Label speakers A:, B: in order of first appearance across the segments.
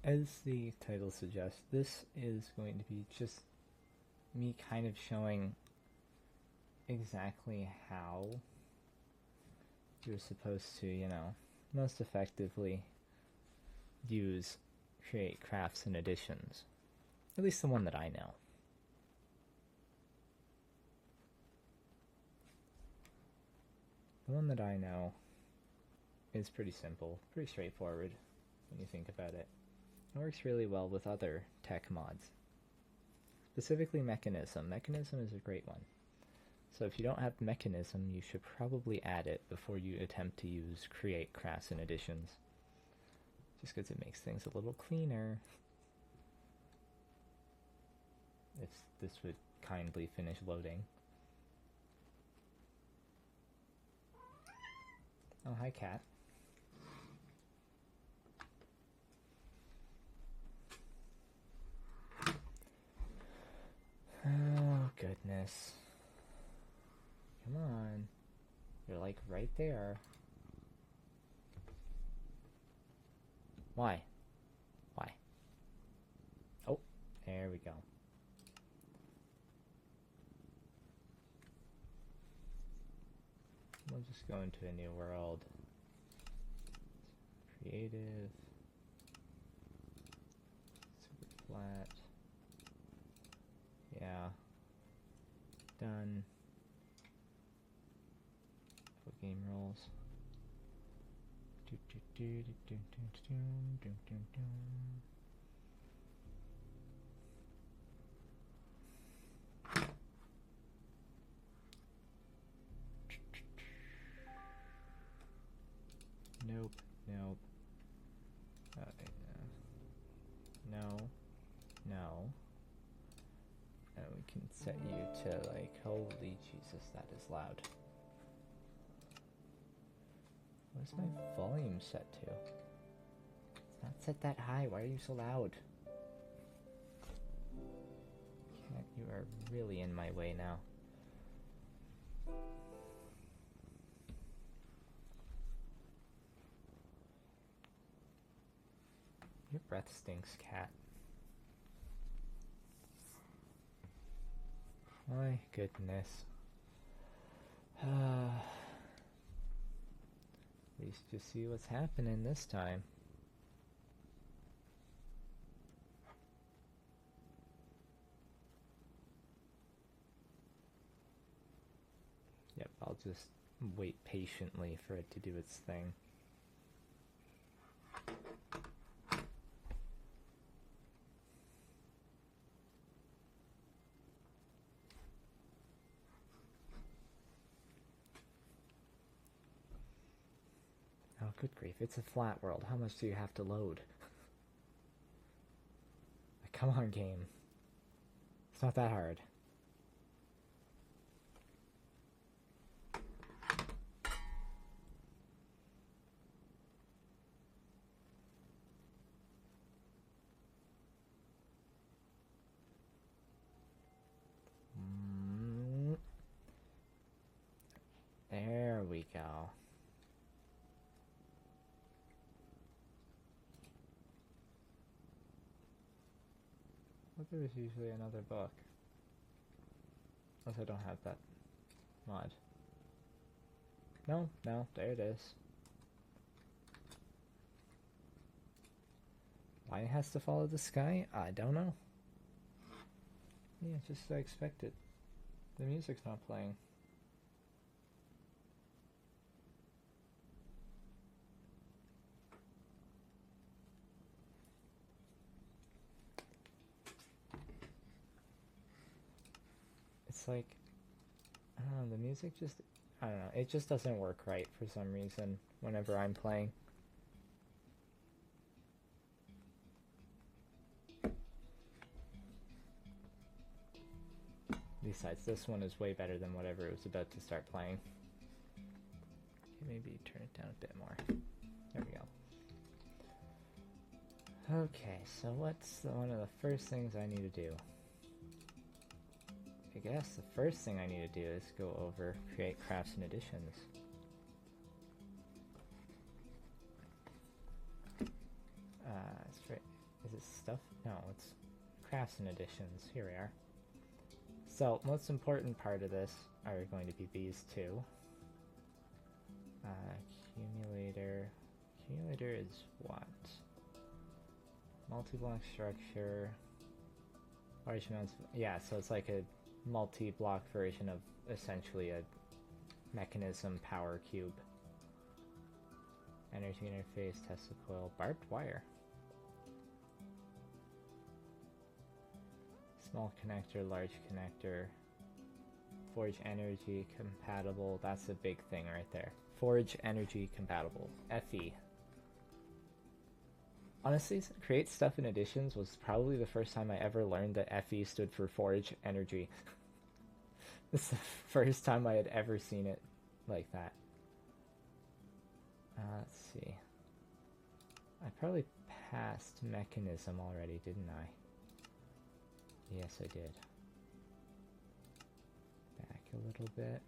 A: As the title suggests, this is going to be just me kind of showing exactly how you're supposed to, most effectively use create crafts and additions. At least the one that I know. The one that I know is pretty simple, pretty straightforward when you think about it. It works really well with other tech mods. Specifically Mechanism. Mechanism is a great one. So if you don't have Mechanism, you should probably add it before you attempt to use create crafts and additions. Just because it makes things a little cleaner. If this would kindly finish loading. Oh, hi, cat. Oh, goodness. Come on. You're like right there. Why? Why? Oh, there we go. We'll just go into a new world. Creative. Super flat. Yeah. Done. Put game rules. Nope, nope. No, no. And we can set you to like, holy Jesus, that is loud. What's my volume set to? It's not set that high. Why are you so loud? Cat, you are really in my way now. Your breath stinks, cat. My goodness. At least you see what's happening this time. Yep, I'll just wait patiently for it to do its thing. Oh, good grief, it's a flat world. How much do you have to load? Come on, game. It's not that hard. There we go. But there is usually another book. Unless I don't have that mod. No, no, there it is. Why it has to follow the sky? I don't know. Yeah, just I expected. The music's not playing. It's like, I don't know, the music just, I don't know, it just doesn't work right for some reason whenever I'm playing. Besides, this one is way better than whatever it was about to start playing. Okay, maybe turn it down a bit more. There we go. Okay, so what's one of the first things I need to do? I guess the first thing I need to do is go over create crafts and additions. That's right. this stuff? No, it's crafts and additions. Here we are. So, most important part of this are going to be these two. Accumulator. Accumulator is what? Multi-block structure. Large amounts of, yeah, so it's like a multi-block version of essentially a mechanism power cube. Energy interface, Tesla coil, barbed wire. Small connector, large connector. Forge energy compatible, that's a big thing right there. Forge energy compatible, FE. Honestly, create stuff in additions was probably the first time I ever learned that FE stood for forge energy. This is the first time I had ever seen it like that. Let's see. I probably passed mechanism already, didn't I? Yes, I did. Back a little bit.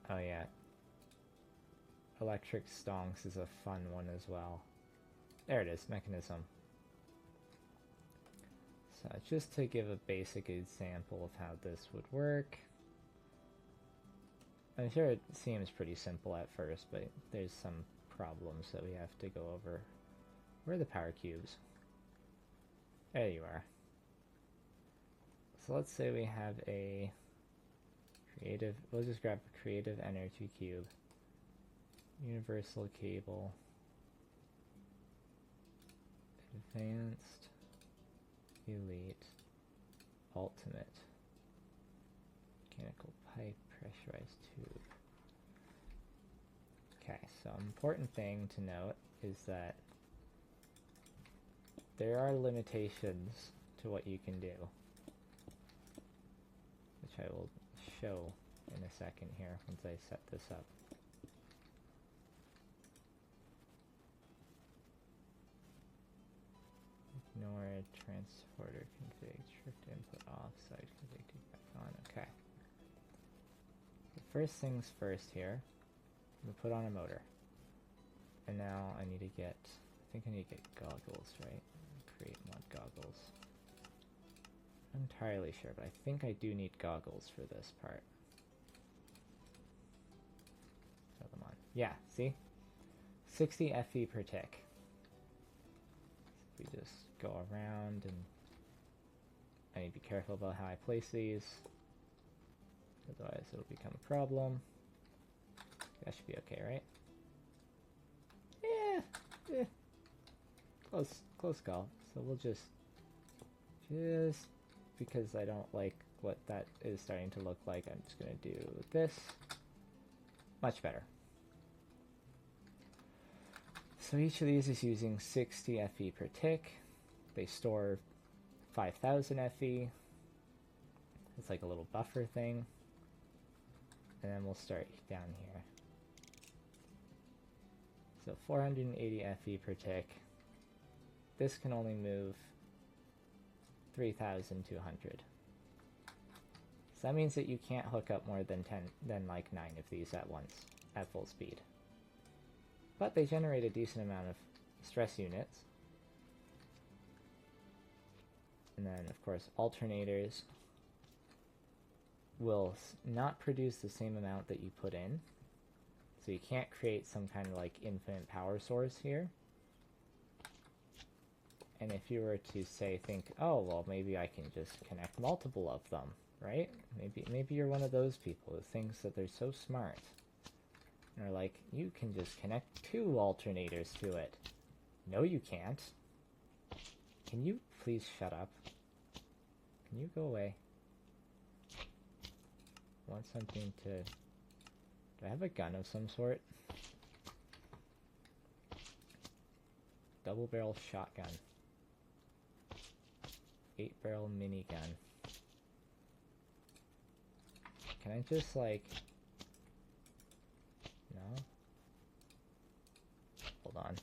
A: Oh yeah. Electric stonks is a fun one as well. There it is, mechanism. So just to give a basic example of how this would work. I'm sure it seems pretty simple at first, but there's some problems that we have to go over. Where are the power cubes? There you are. So let's say we have a creative, we'll just grab a creative energy cube. Universal cable. Advanced. Elite. Ultimate. Mechanical pipe. Pressurized tube. Okay, so important thing to note is that there are limitations to what you can do, which I will show in a second here once I set this up. Ignore transporter config, shift input off, side config back on. Okay. First things first here, I'm going to put on a motor. And now I need to get, I think I need to get goggles, right? Create mod goggles. I'm not entirely sure, but I think I do need goggles for this part. Throw them on. Yeah, see? 60 FE per tick. So we just go around, and I need to be careful about how I place these. Otherwise it'll become a problem. That should be okay, right? Yeah. Close call. So we'll just because I don't like what that is starting to look like, I'm just gonna do this. Much better. So each of these is using 60 FE per tick. They store 5,000 FE. It's like a little buffer thing. And then we'll start down here. So 480 FE per tick. This can only move 3,200. So that means that you can't hook up more than like 9 of these at once at full speed. But they generate a decent amount of stress units. And then of course alternators will not produce the same amount that you put in. So you can't create some kind of like infinite power source here. And if you were to say, think, oh, well, maybe I can just connect multiple of them, right? Maybe you're one of those people who thinks that they're so smart. And are like, you can just connect 2 alternators to it. No, you can't. Can you please shut up? Can you go away? Want something to... Do I have a gun of some sort? Double barrel shotgun. 8-barrel minigun. Can I just like... No? Hold on.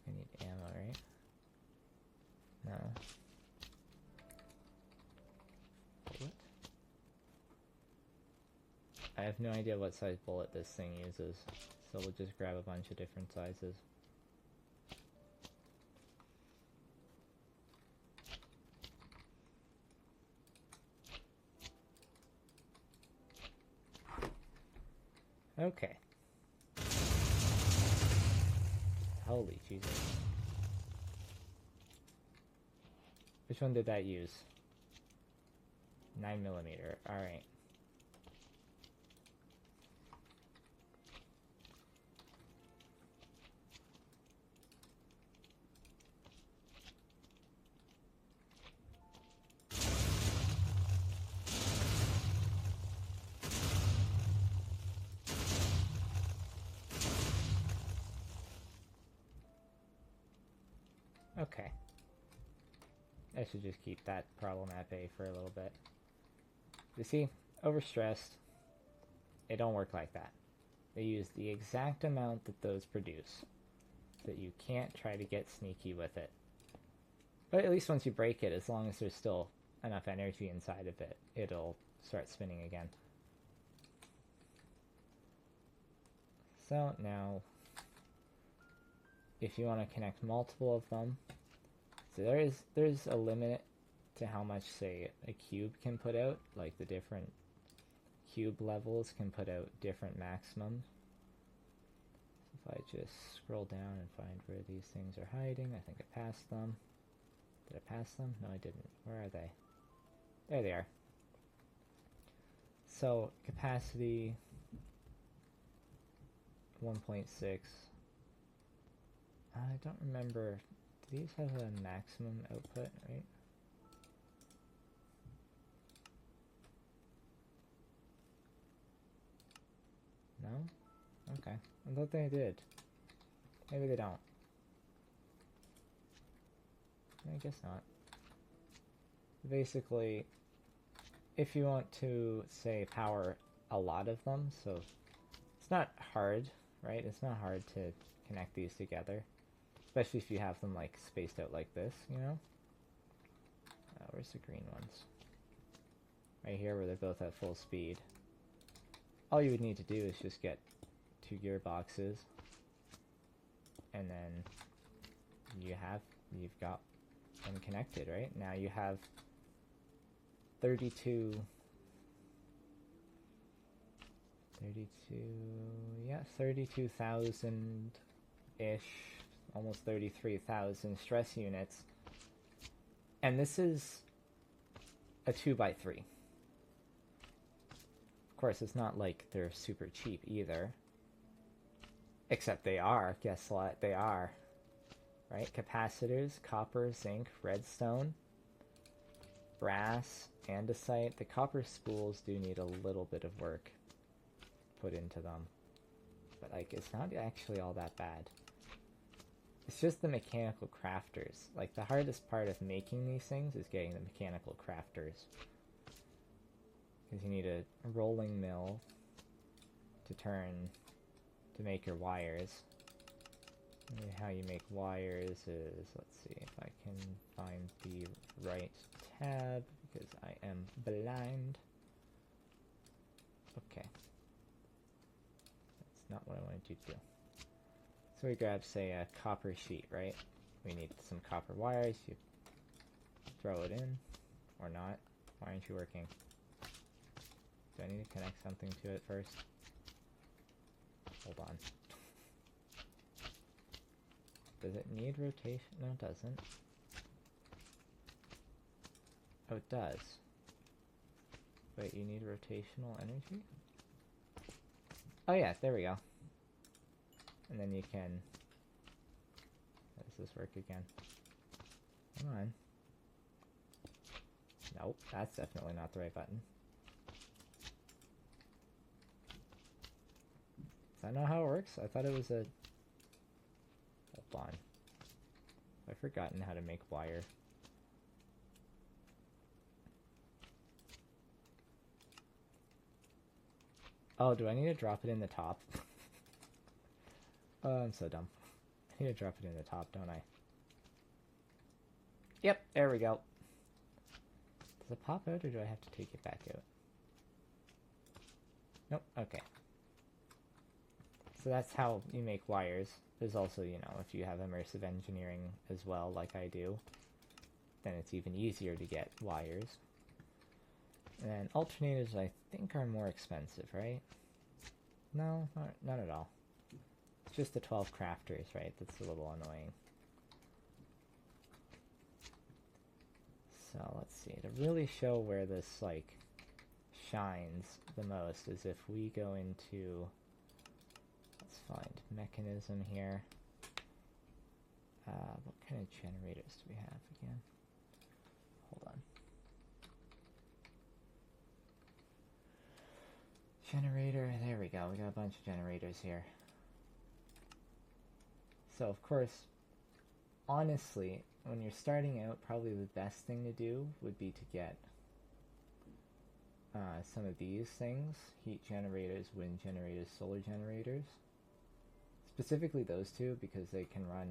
A: I need ammo, right? No. Bullet? I have no idea what size bullet this thing uses, so we'll just grab a bunch of different sizes. Okay. Holy Jesus. Which one did that use? 9mm. Alright. Okay. I should just keep that problem at bay for a little bit. You see, overstressed, it don't work like that. They use the exact amount that those produce, so that you can't try to get sneaky with it. But at least once you break it, as long as there's still enough energy inside of it, it'll start spinning again. So now, if you want to connect multiple of them, so there's a limit to how much, say, a cube can put out. Like the different cube levels can put out different maximums. If I just scroll down and find where these things are hiding, I think I passed them. Did I pass them? No, I didn't. Where are they? There they are. So capacity 1.6. I don't remember. Do these have a maximum output, right? No? Okay. I thought they did. Maybe they don't. I guess not. Basically, if you want to, say, power a lot of them, so it's not hard, right? It's not hard to connect these together. Especially if you have them, like, spaced out like this, you know? Where's the green ones? Right here where they're both at full speed. All you would need to do is just get 2 gearboxes, and then you've got them connected, right? Now you have 32,000-ish, almost 33,000 stress units. And this is a 2x3. Of course, it's not like they're super cheap either. Except they are. Guess what? They are. Right? Capacitors, copper, zinc, redstone, brass, andesite. The copper spools do need a little bit of work put into them. But, like, it's not actually all that bad. It's just the mechanical crafters. Like, the hardest part of making these things is getting the mechanical crafters. Because you need a rolling mill to make your wires. And how you make wires is, let's see if I can find the right tab, because I am blind. Okay. That's not what I wanted you to do. So we grab, say, a copper sheet, right? We need some copper wires. You throw it in, or not. Why aren't you working? Do I need to connect something to it first? Hold on. Does it need rotation? No, it doesn't. Oh, it does. Wait, you need rotational energy? Oh yeah, there we go. And then you can... How does this work again? Come on. Nope, that's definitely not the right button. Is that not how it works? I thought it was a... Hold on. I've forgotten how to make wire. Oh, do I need to drop it in the top? Oh, I'm so dumb. I need to drop it in the top, don't I? Yep, there we go. Does it pop out, or do I have to take it back out? Nope, okay. So that's how you make wires. There's also, you know, if you have immersive engineering as well, like I do, then it's even easier to get wires. And alternators, I think, are more expensive, right? No, not at all. It's just the 12 crafters, right? That's a little annoying. So let's see. To really show where this, like, shines the most is if we go into... Let's find mechanism here. What kind of generators do we have again? Hold on. Generator, there we go. We got a bunch of generators here. So, of course, honestly, when you're starting out, probably the best thing to do would be to get some of these things. Heat generators, wind generators, solar generators. Specifically those two, because they can run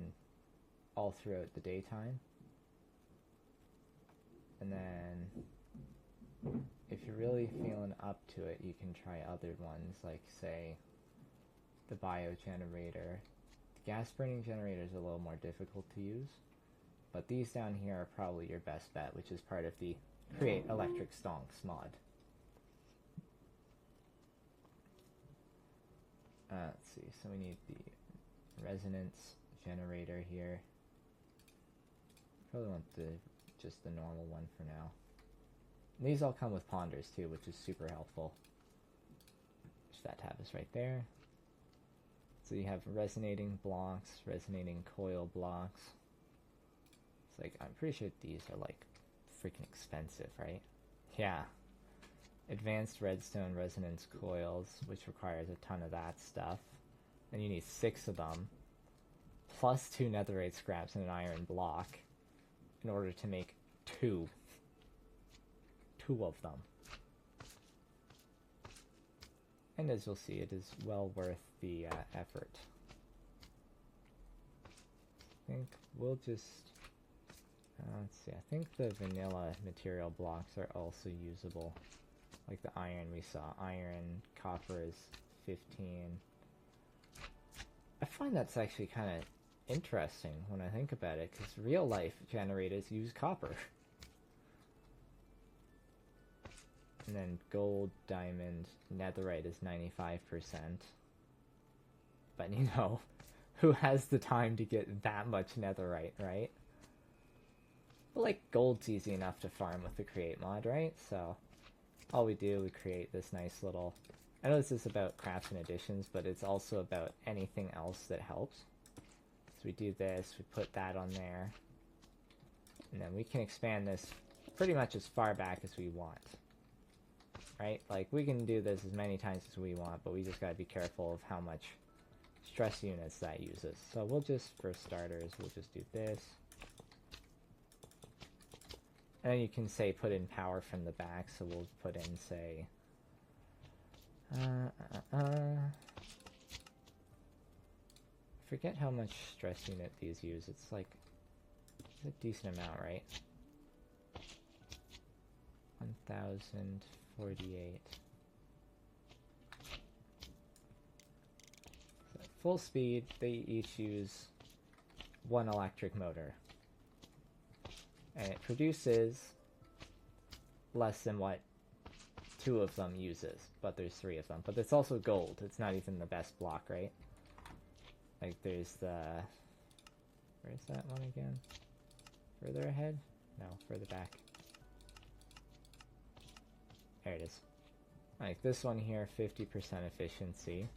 A: all throughout the daytime. And then, if you're really feeling up to it, you can try other ones, like, say, the biogenerator. The gas-burning generator is a little more difficult to use, but these down here are probably your best bet, which is part of the Create Electric Stonks mod. Let's see, so we need the resonance generator here. Probably want just the normal one for now. And these all come with ponders too, which is super helpful. Which that tab is right there. So you have resonating blocks, resonating coil blocks. It's like, I'm pretty sure these are like freaking expensive, right? Yeah. Advanced redstone resonance coils, which requires a ton of that stuff. And you need 6 of them, plus 2 netherite scraps and an iron block, in order to make 2 of them. And as you'll see, it is well worth the effort. I think we'll just... let's see, I think the vanilla material blocks are also usable. Like the iron we saw. Iron, copper is 15. I find that's actually kind of interesting when I think about it, because real life generators use copper. And then gold, diamond, netherite is 95%. But you know, who has the time to get that much netherite, right? But like, gold's easy enough to farm with the create mod, right? So, all we do, we create this nice little... I know this is about crafts and additions, but it's also about anything else that helps. So we do this, we put that on there. And then we can expand this pretty much as far back as we want. Right? Like, we can do this as many times as we want, but we just gotta be careful of how much stress units that uses. So we'll just, for starters, we'll just do this. And then you can say put in power from the back, so we'll put in, say... forget how much stress unit these use. It's like a decent amount, right? 1048. So at full speed, they each use 1 electric motor. And it produces less than what 2 of them uses, but there's 3 of them. But it's also gold. It's not even the best block, right? Like, there's the... Where's that one again? Further ahead? No, further back. There it is. Like, this one here, 50% efficiency.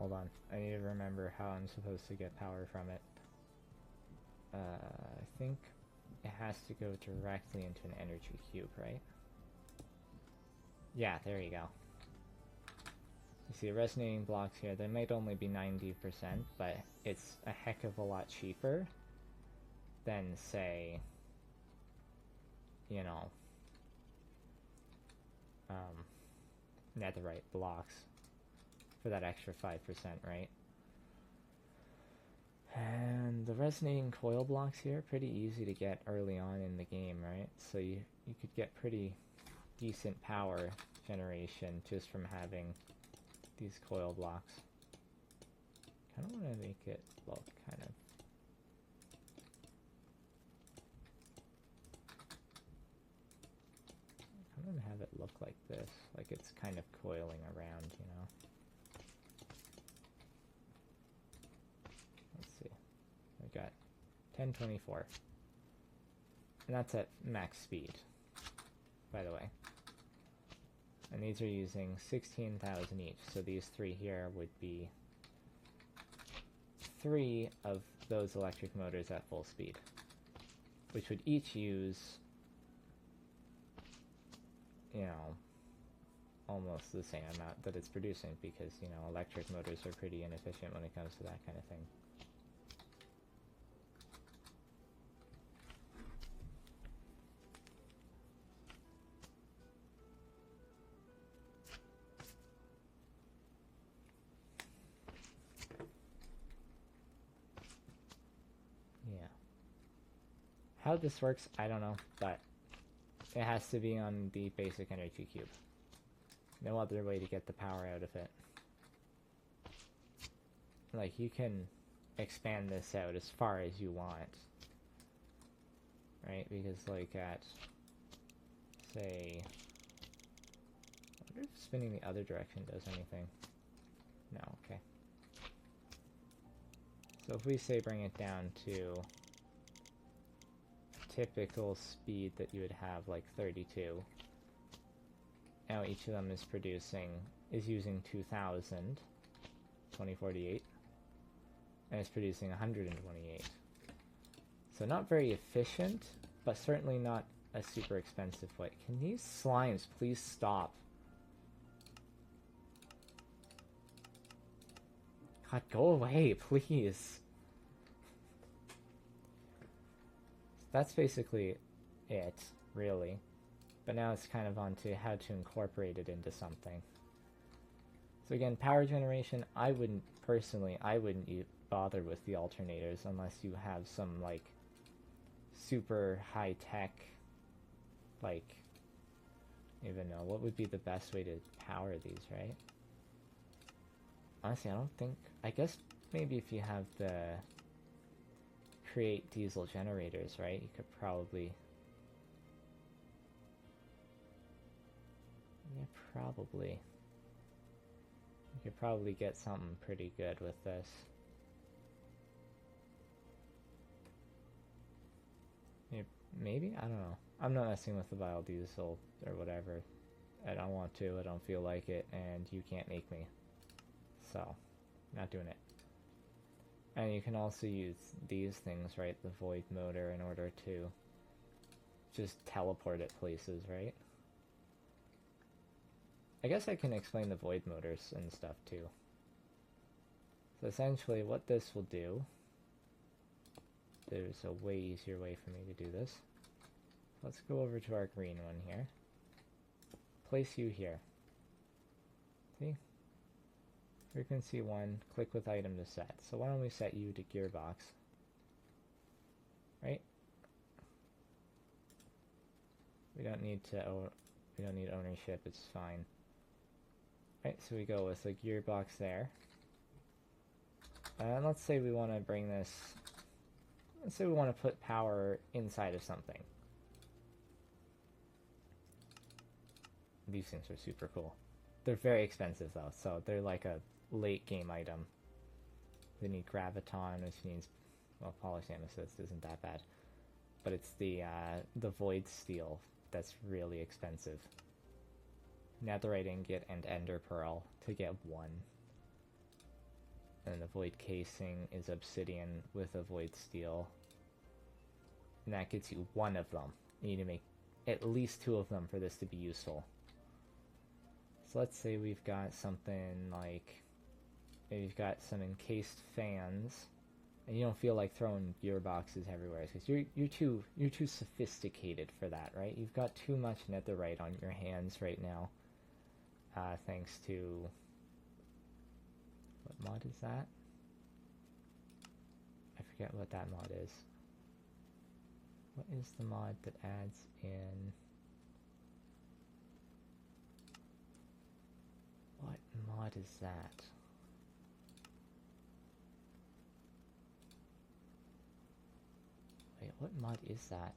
A: Hold on. I need to remember how I'm supposed to get power from it. I think it has to go directly into an energy cube, right? Yeah, there you go. You see resonating blocks here, they might only be 90%, but it's a heck of a lot cheaper than, say, you know, netherite blocks for that extra 5%, right? And the resonating coil blocks here are pretty easy to get early on in the game, right? So you could get pretty decent power generation just from having these coil blocks. Kind of want to make it look kind of... I'm going to have it look like this, like it's kind of coiling around, you know? Let's see. I've got 1024. And that's at max speed, by the way. And these are using 16,000 each, so these three here would be 3 of those electric motors at full speed, which would each use, you know, almost the same amount that it's producing, because, you know, electric motors are pretty inefficient when it comes to that kind of thing. How this works, I don't know, but it has to be on the basic energy cube. No other way to get the power out of it. Like, you can expand this out as far as you want. Right? Because, like, at, say... I wonder if spinning the other direction does anything. No, okay. So if we, say, bring it down to typical speed that you would have, like 32. Now each of them is using 2000, 2048, and it's producing 128. So not very efficient, but certainly not a super expensive way. Can these slimes please stop? God, go away, please. That's basically it, really. But now it's kind of on to how to incorporate it into something. So again, power generation, I wouldn't bother with the alternators unless you have some, like, super high-tech, like, even know, what would be the best way to power these, right? Honestly, I don't think, I guess maybe if you have the create diesel generators, right? You could probably... Yeah, probably. You could probably get something pretty good with this. Maybe? I don't know. I'm not messing with the biodiesel or whatever. I don't want to, I don't feel like it, and you can't make me. So, not doing it. And you can also use these things, right, the void motor, in order to just teleport it places, right? I guess I can explain the void motors and stuff too. So essentially what this will do, there's a way easier way for me to do this. Let's go over to our green one here. Place you here. See? Frequency 1, click with item to set. So why don't we set you to gearbox? Right? We don't need ownership, it's fine. Right, so we go with a gearbox there. And let's say we want to bring this, let's say we want to put power inside of something. These things are super cool. They're very expensive though, so they're like a late game item. They need graviton, which means, well, polished amethyst isn't that bad, but it's the void steel that's really expensive. Netherite ingot and ender pearl to get one. And the void casing is obsidian with a void steel. And that gets you one of them. You need to make at least 2 of them for this to be useful. So let's say we've got something like, maybe you've got some encased fans, and you don't feel like throwing gearboxes everywhere because you're too sophisticated for that, right? You've got too much netherite on your hands right now, thanks to, what mod is that? I forget what that mod is. What is the mod that adds in? What mod is that? Wait, what mod is that?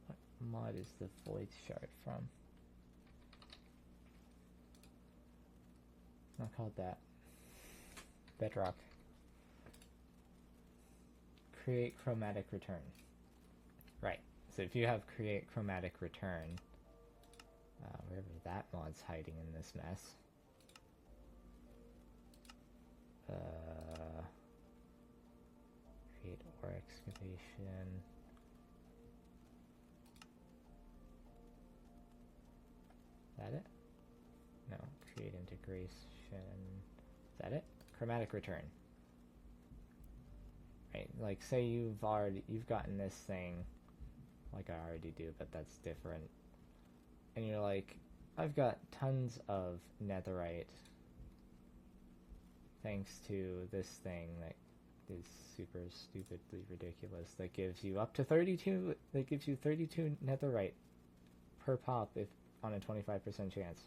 A: What mod is the void shard from? It's not called that. Bedrock. Create chromatic return. Right. So if you have create chromatic return, wherever that mod's hiding in this mess. Create ore excavation. Is that it? No. Create integration. Is that it? Chromatic return. Right, like say you've gotten this thing, like I already do, but that's different. And you're like, I've got tons of netherite thanks to this thing that is super stupidly ridiculous that gives you up to 32, that gives you 32 netherite per pop if on a 25% chance.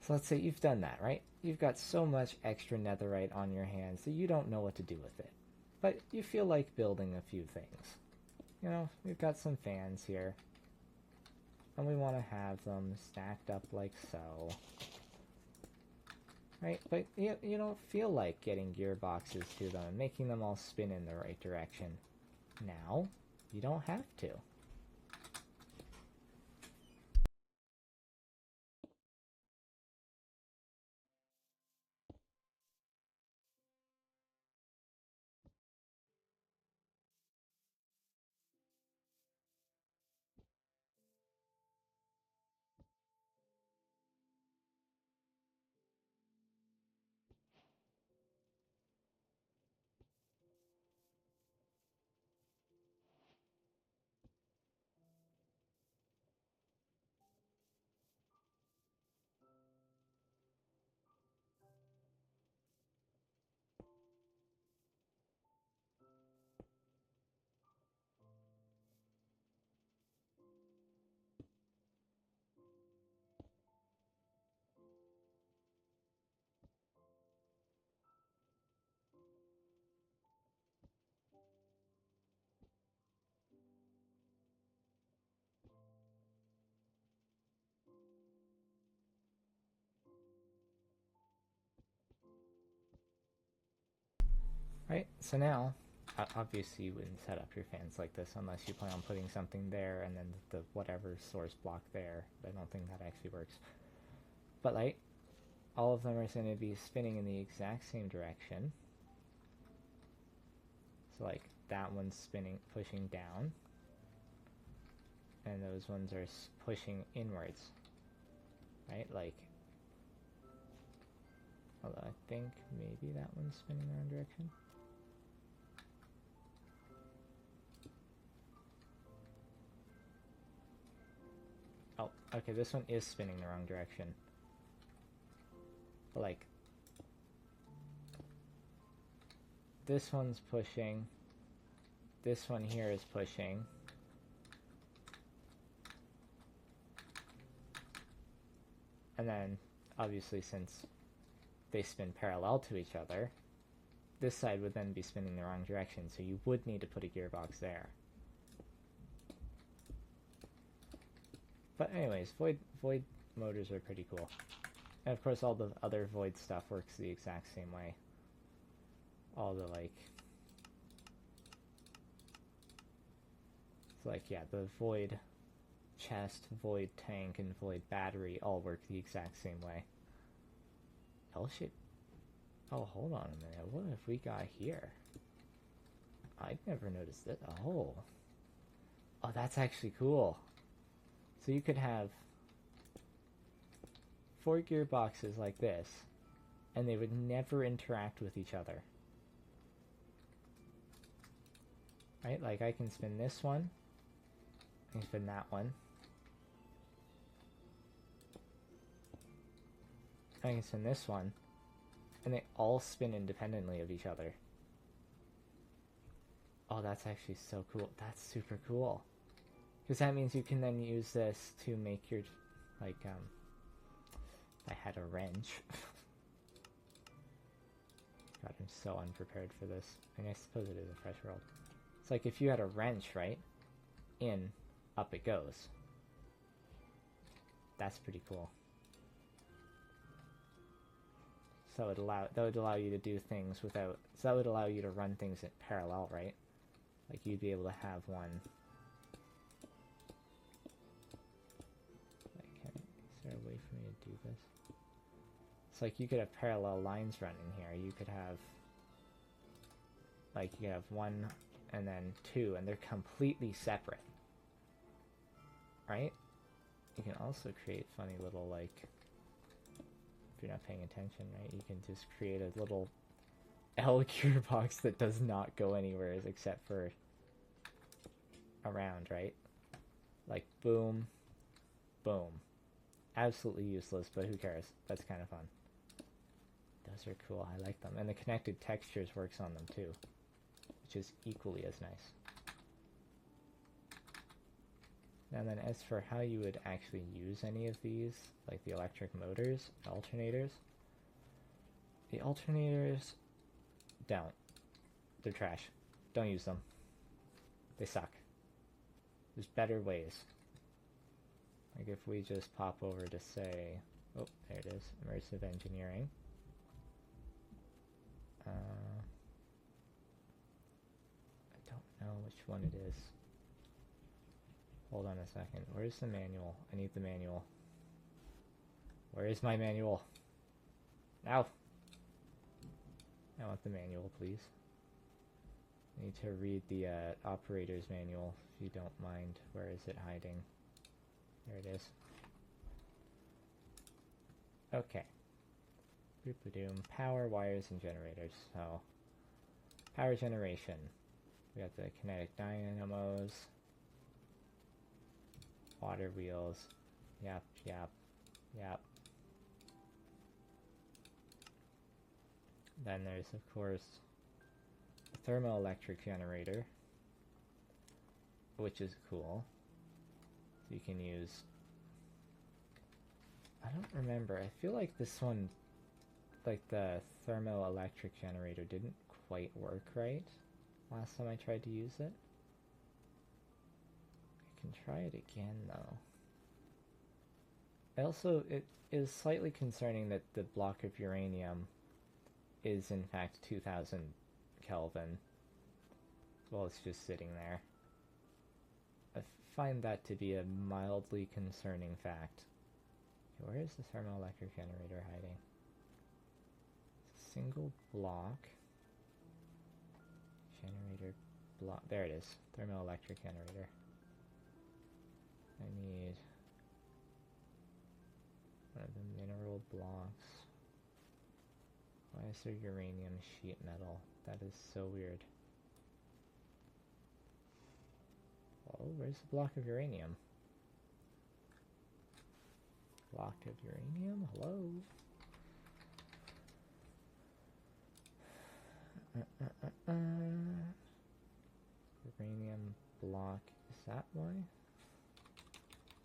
A: So let's say you've done that, right? You've got so much extra netherite on your hands that you don't know what to do with it. But you feel like building a few things. You know, we've got some fans here. And we want to have them stacked up like so. Right? But you don't feel like getting gearboxes to them and making them all spin in the right direction. Now, you don't have to. Right, so now, obviously you wouldn't set up your fans like this unless you plan on putting something there and then the whatever source block there. I don't think that actually works. But like, all of them are going to be spinning in the exact same direction. So like, that one's spinning, pushing down. And those ones are pushing inwards. Right, like, although I think maybe that one's spinning the wrong direction. Oh, okay, this one is spinning the wrong direction. But like, this one's pushing, this one here is pushing, and then obviously since they spin parallel to each other, this side would then be spinning the wrong direction, so you would need to put a gearbox there. But anyways, void motors are pretty cool. And of course all the other void stuff works the exact same way. All the like So like, yeah, the void chest, void tank, and void battery all work the exact same way. L-shape. Oh, hold on a minute. What have we got here? I've never noticed it. Oh. Oh, that's actually cool. So you could have 4 gearboxes like this, and they would never interact with each other. Right? Like I can spin this one, I can spin that one, I can spin this one, and they all spin independently of each other. Oh, that's actually so cool. That's super cool. Because that means you can then use this to make your, like, I had a wrench. God, I'm so unprepared for this. I mean, I suppose it is a fresh world. It's like if you had a wrench, right? In, up it goes. That's pretty cool. So that would allow you to do things without, so that would allow you to run things in parallel, right? Like you'd be able to have one. Like, is there a way for me to do this? It's like you could have parallel lines running here. You could have, like, you could have 1 and then 2, and they're completely separate, right? You can also create funny little, like, if you're not paying attention, right? You can just create a little L gearbox that does not go anywhere except for around, right? Like, boom, boom. Absolutely useless, but who cares? That's kind of fun. Those are cool. I like them. And the connected textures works on them too, which is equally as nice. And then as for how you would actually use any of these, like the electric motors, alternators, the alternators don't. They're trash. Don't use them. They suck. There's better ways. Like if we just pop over to say, oh, there it is, immersive engineering. I don't know which one it is. Hold on a second. Where's the manual? I need the manual. Where is my manual? Now! I want the manual, please. I need to read the operator's manual, if you don't mind. Where is it hiding? There it is. Okay. Boop-a-doom. Power, wires, and generators. So, power generation. We got the kinetic dynamos. Water wheels. Yep, yep, yep. Then there's, of course, a thermoelectric generator, which is cool. So you can use... I don't remember. I feel like this one, like the thermoelectric generator, didn't quite work right last time I tried to use it. I can try it again, though. It is slightly concerning that the block of uranium is in fact 2000 Kelvin. Well, it's just sitting there. I find that to be a mildly concerning fact. Okay, where is the thermoelectric generator hiding? It's a single block. Generator block. There it is. Thermoelectric generator. I need one of the mineral blocks. Why is there uranium sheet metal? That is so weird. Oh, where's the block of uranium? Block of uranium? Hello? Uranium block. Is that why?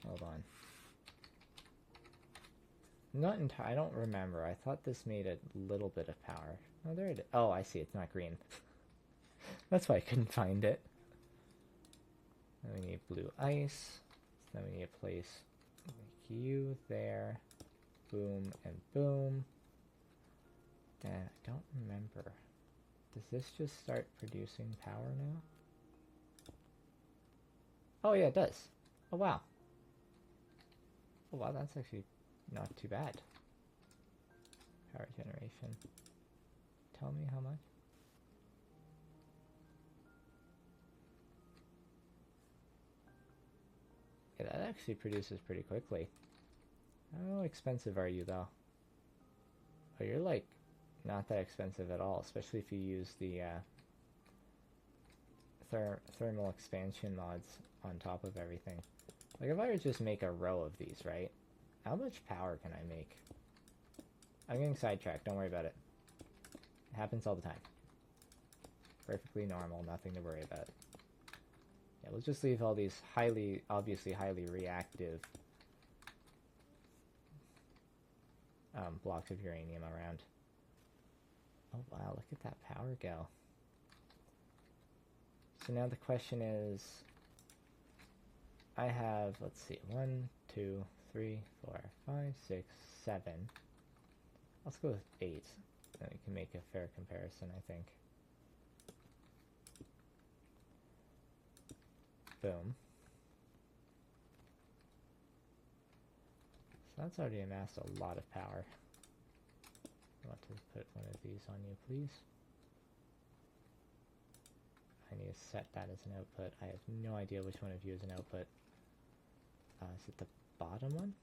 A: Hold on. I don't remember. I thought this made a little bit of power. Oh, there it is. Oh, I see. It's not green. That's why I couldn't find it. Then we need blue ice. Then we need a place like you there. Boom and boom. And I don't remember. Does this just start producing power now? Oh yeah, it does. Oh wow. Oh wow, that's actually not too bad. Power generation. Tell me how much? Yeah, that actually produces pretty quickly. How expensive are you though? Oh, you're like not that expensive at all, especially if you use the thermal expansion mods on top of everything. Like if I were to just make a row of these, right? How much power can I make? I'm getting sidetracked, don't worry about it. It happens all the time. Perfectly normal, nothing to worry about. Yeah, we'll just leave all these obviously highly reactive blocks of uranium around. Oh wow, look at that power go. So now the question is, I have, let's see, 1, 2, 3, 4, 5, 6, 7. Let's go with 8. Then we can make a fair comparison, I think. Boom. So that's already amassed a lot of power. I want to put one of these on you, please. I need to set that as an output. I have no idea which one of you is an output. Is it the bottom one?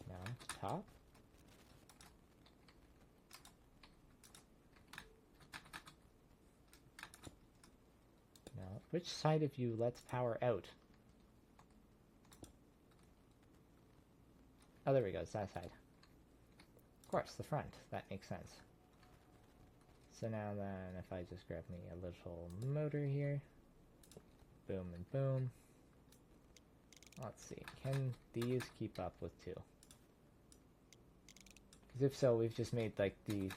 A: No, top? No. Which side of you lets power out? Oh, there we go, it's that side. Of course, the front. That makes sense. So now then, if I just grab me a little motor here. Boom and boom. Let's see, can these keep up with 2? Because if so, we've just made like the...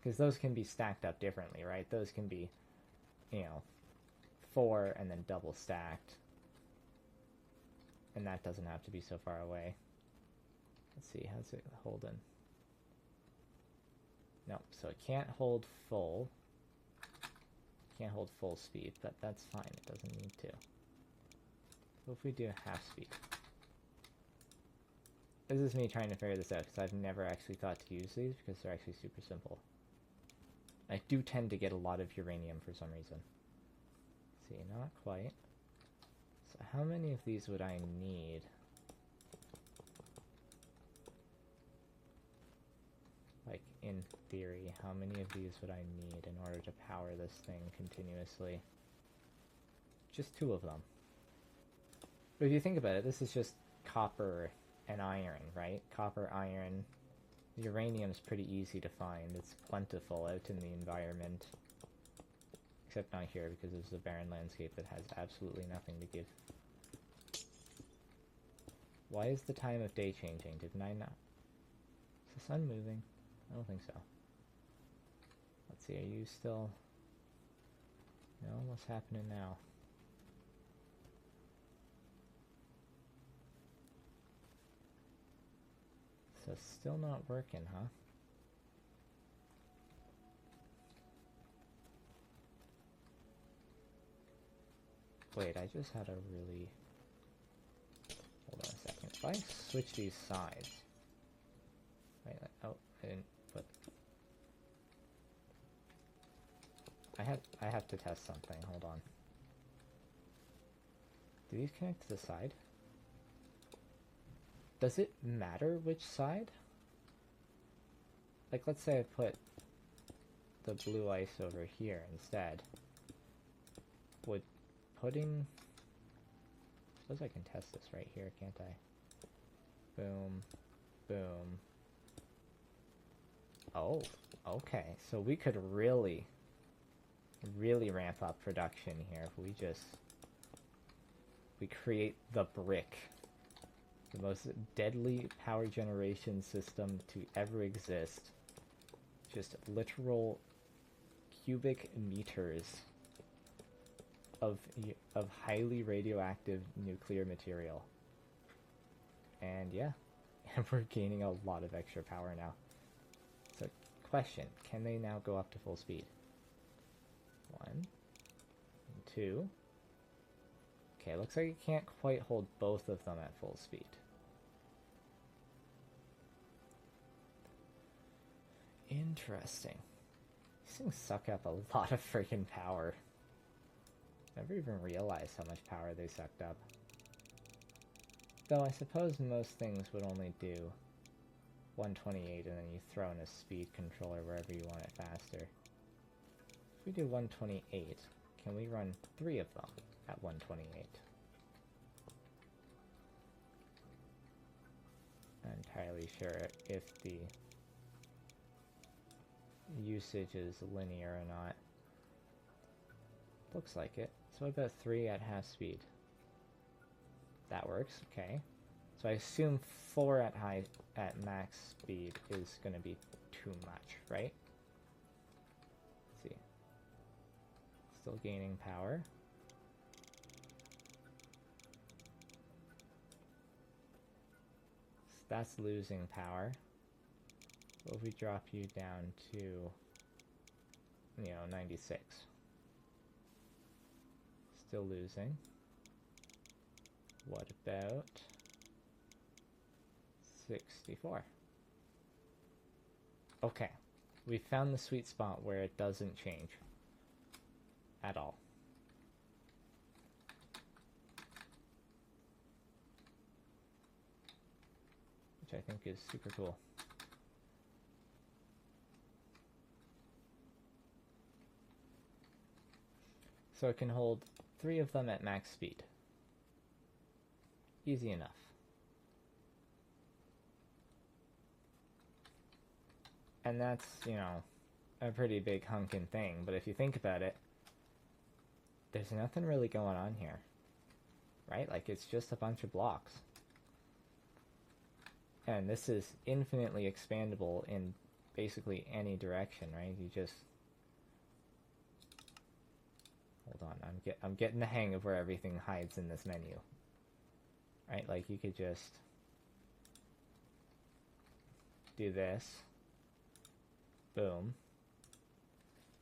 A: Because those can be stacked up differently, right? Those can be, you know, 4 and then double stacked. And that doesn't have to be so far away. Let's see, how's it holding? No, so it can't hold full. Can't hold full speed, but that's fine, it doesn't need to. What if we do half speed? This is me trying to figure this out, because I've never actually thought to use these, because they're actually super simple. I do tend to get a lot of uranium for some reason. See, not quite. So how many of these would I need? Like, in theory, how many of these would I need in order to power this thing continuously? Just 2 of them. But if you think about it, this is just copper and iron, right? Copper, iron. Uranium's pretty easy to find. It's plentiful out in the environment. Except not here, because it's a barren landscape that has absolutely nothing to give. Why is the time of day changing? Didn't I not? Is the sun moving? I don't think so. Let's see, are you still... No? What's happening now? So still not working, huh? Wait, I just had a really... Hold on a second. If I switch these sides... Wait, oh, I didn't put... I have to test something, hold on. Do these connect to the side? Does it matter which side? Like, let's say I put the blue ice over here instead. Would putting... I suppose I can test this right here, can't I? Boom. Boom. Oh, okay. So we could really ramp up production here if we just... We create the brick. The most deadly power generation system to ever exist. Just literal cubic meters of highly radioactive nuclear material. And yeah, and we're gaining a lot of extra power now. So, question, can they now go up to full speed? 1, 2, Okay, looks like it can't quite hold both of them at full speed. Interesting. These things suck up a lot of freaking power. Never even realized how much power they sucked up. Though I suppose most things would only do 128 and then you throw in a speed controller wherever you want it faster. If we do 128, can we run 3 of them at 128? Not entirely sure if the usage is linear or not. Looks like it. So what about 3 at half speed? That works, okay. So I assume 4 at max speed is going to be too much, right? Let's see. Still gaining power. So that's losing power. What if we drop you down to, 96? Still losing. What about 64? Okay, we found the sweet spot where it doesn't change at all. Which I think is super cool. So it can hold 3 of them at max speed. Easy enough. And that's, a pretty big hunkin' thing, but if you think about it, there's nothing really going on here, right? Like, it's just a bunch of blocks. And this is infinitely expandable in basically any direction, right? You just... Hold on, I'm getting the hang of where everything hides in this menu. Right, like you could just do this. Boom.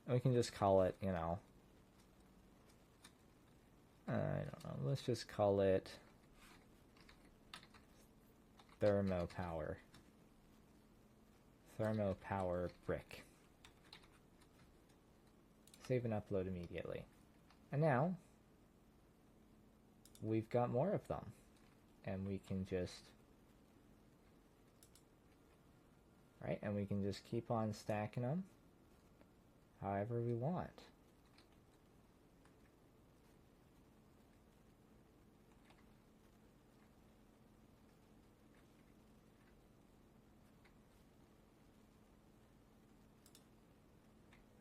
A: And we can just call it, I don't know, let's just call it thermopower. Thermopower brick. Save and upload immediately. And now, we've got more of them. And we can just, right? And we can just keep on stacking them however we want.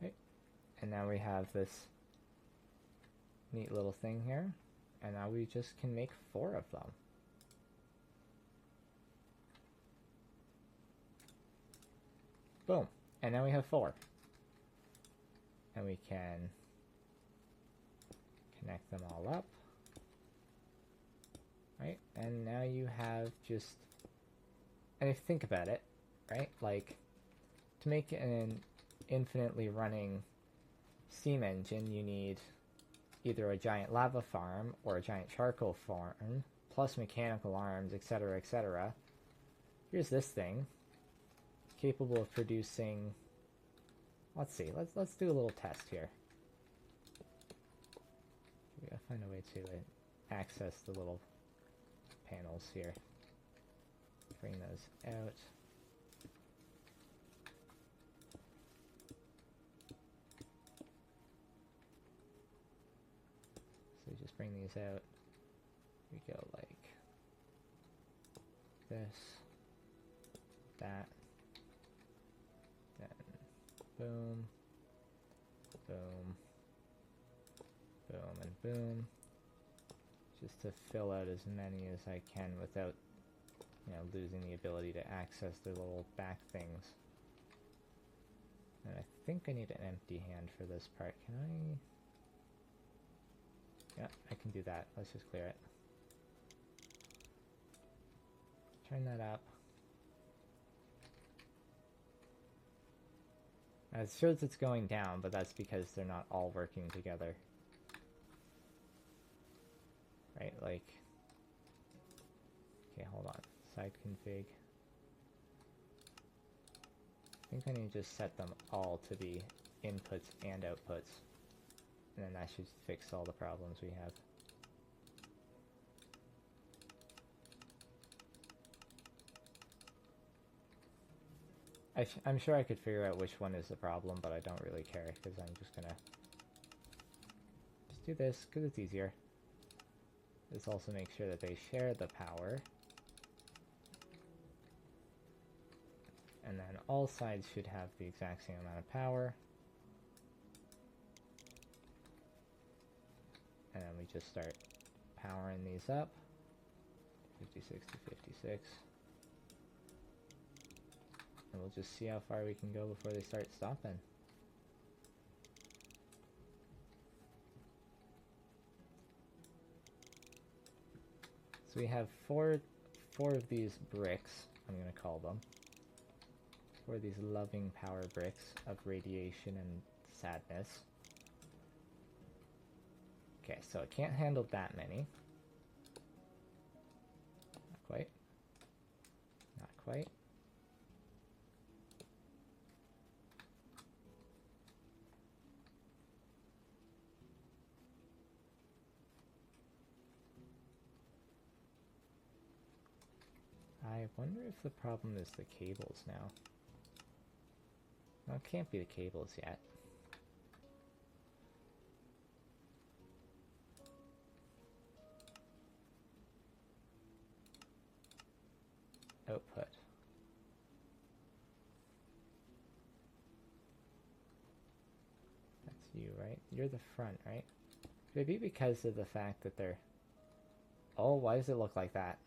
A: Right? And now we have this neat little thing here. And now we just can make 4 of them. Boom. And now we have 4. And we can connect them all up. Right? And now you have just... And if you think about it, right? Like, to make an infinitely running steam engine, you need either a giant lava farm or a giant charcoal farm, plus mechanical arms, etc., etc. Here's this thing. Capable of producing, let's see, let's do a little test here. We gotta find a way to access the little panels here. Bring those out. So we just bring these out. We go like this, that. Boom, boom, boom, and boom, just to fill out as many as I can without, losing the ability to access the little back things. And I think I need an empty hand for this part. Can I? Yeah, I can do that. Let's just clear it. Turn that up. It shows it's going down, but that's because they're not all working together. right? Like, okay, hold on. Side config. I think I need to just set them all to be inputs and outputs. And then that should fix all the problems we have. I'm sure I could figure out which one is the problem, but I don't really care, because I'm just gonna just do this, because it's easier. This also makes sure that they share the power. And then all sides should have the exact same amount of power. And then we just start powering these up. 56 to 56. And we'll just see how far we can go before they start stopping. So we have four of these bricks, I'm going to call them. 4 of these loving power bricks of radiation and sadness. Okay, so it can't handle that many. Not quite. Not quite. I wonder if the problem is the cables now. No, it can't be the cables yet. Output. That's you, right? You're the front, right? Could it be because of the fact that they're... Oh, why does it look like that?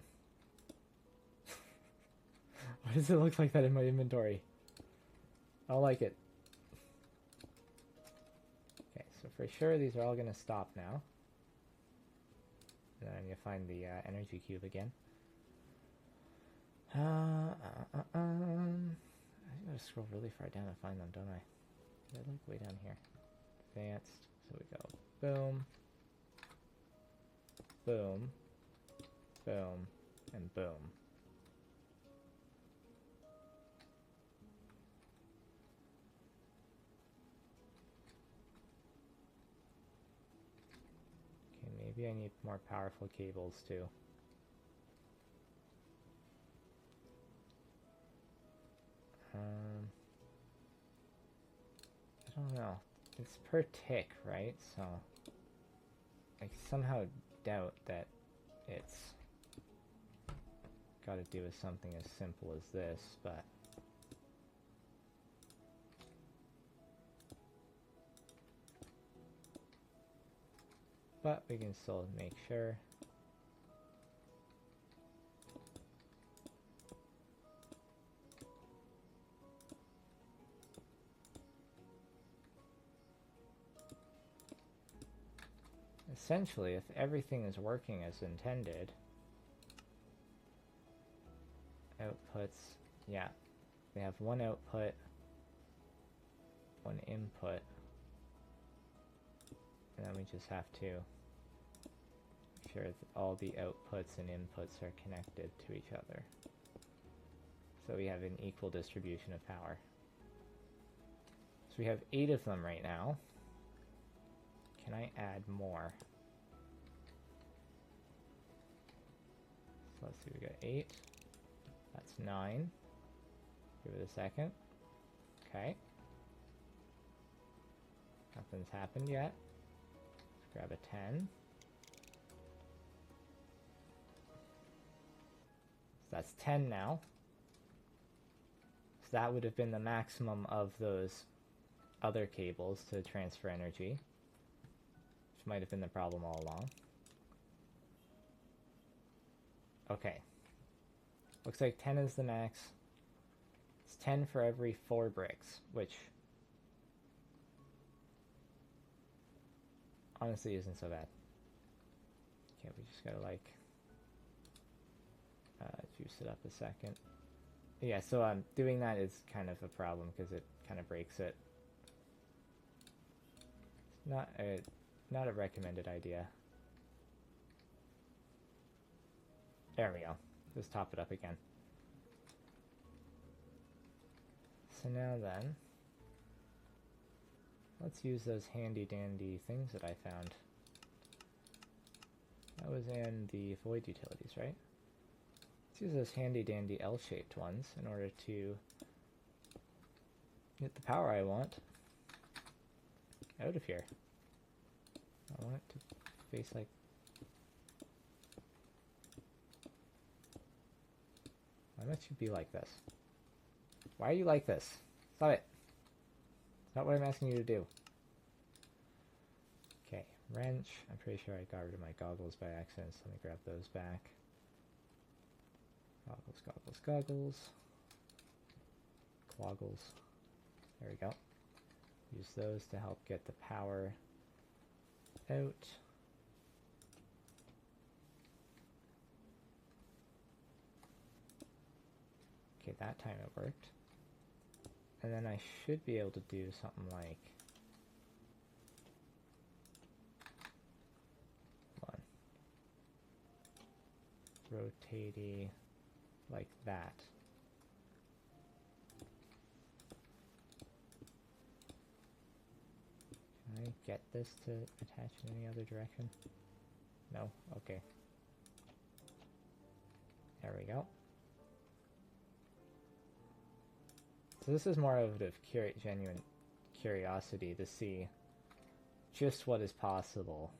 A: Why does it look like that in my inventory? I don't like it. Okay, so for sure these are all going to stop now. And then you find the energy cube again. I gotta scroll really far down to find them, don't I? They're like way down here. Advanced. So we go boom, boom, boom, and boom. Okay, maybe I need more powerful cables too. I don't know. It's per tick, right? So I somehow doubt that it's got to do with something as simple as this, but we can still make sure. Essentially, if everything is working as intended, outputs, yeah, we have one output, one input, and then we just have to make sure that all the outputs and inputs are connected to each other. So we have an equal distribution of power. So we have 8 of them right now. Can I add more? So let's see, we got 8. That's 9. Give it a second. Okay. Nothing's happened yet. Let's grab a 10. So that's 10 now. So that would have been the maximum of those other cables to transfer energy, which might have been the problem all along. Okay. Looks like 10 is the max. It's 10 for every 4 bricks, which honestly isn't so bad. Okay, we just gotta like juice it up a second. Yeah, so doing that is kind of a problem because it kind of breaks it. It's not a recommended idea. There we go. Just top it up again. So now then, let's use those handy dandy things that I found. That was in the void utilities, right? Let's use those handy dandy L-shaped ones in order to get the power I want out of here. I want it to face like... Why don't you be like this? Why are you like this? Stop it. It's not what I'm asking you to do. Okay, wrench. I'm pretty sure I got rid of my goggles by accident, so let me grab those back. Goggles, goggles, goggles. Cloggles. There we go. Use those to help get the power out. Okay, that time it worked. And then I should be able to do something like... Hold on. Rotatey like that. Can I get this to attach in any other direction? No? Okay. There we go. So this is more out of genuine curiosity to see just what is possible.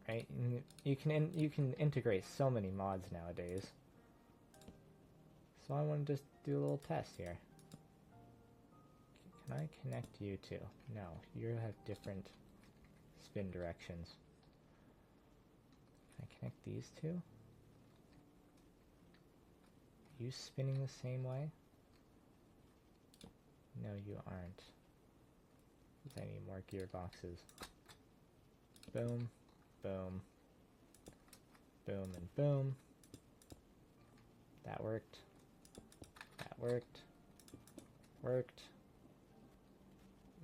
A: Right? You can integrate so many mods nowadays. So I want to just do a little test here. Can I connect you two? No, you have different spin directions. Can I connect these two? You spinning the same way? No, you aren't. Because I need more gearboxes. Boom, boom, boom, and boom. That worked. That worked. Worked.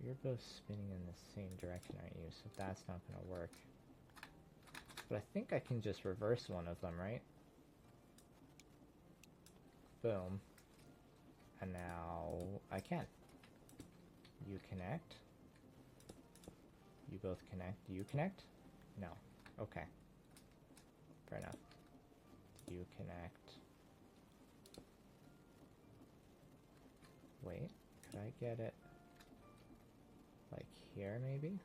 A: You're both spinning in the same direction, aren't you? So that's not going to work. But I think I can just reverse one of them, right? Boom. And now I can. You connect. You both connect. Do you connect? No. Okay. Fair enough. You connect. Wait, could I get it like here maybe?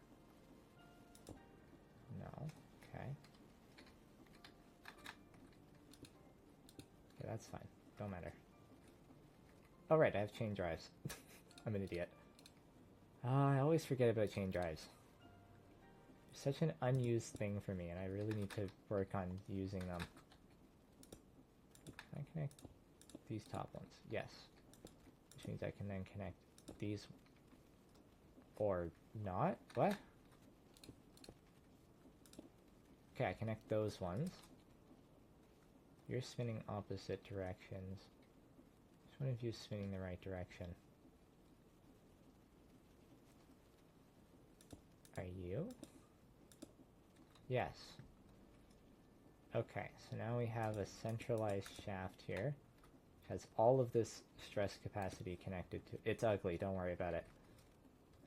A: No. Okay. Okay, that's fine. Don't matter. Oh right, I have chain drives. I'm an idiot. I always forget about chain drives. Such an unused thing for me, and I really need to work on using them. Can I connect these top ones? Yes. Which means I can then connect these. Or not? What? Okay, I connect those ones. You're spinning opposite directions. Which one of you is spinning the right direction? Are you? Yes. Okay, so now we have a centralized shaft here. Which has all of this stress capacity connected to... It's ugly, don't worry about it.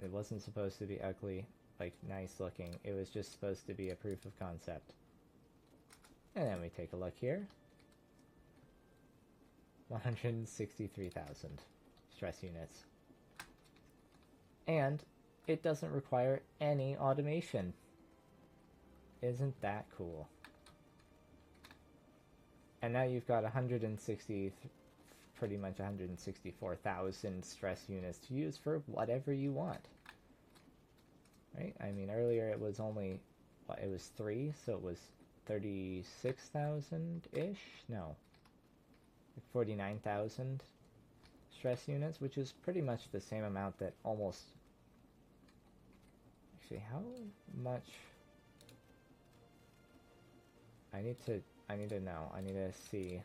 A: It wasn't supposed to be ugly, like nice looking. It was just supposed to be a proof of concept. And then we take a look here. 163,000 stress units. And it doesn't require any automation. Isn't that cool? And now you've got 160, pretty much 164,000 stress units to use for whatever you want. Right? I mean, earlier it was only, what, it was 3, so it was 36,000-ish? No. 49,000 stress units, which is pretty much the same amount that almost... Actually, how much... I need to know. I need to see.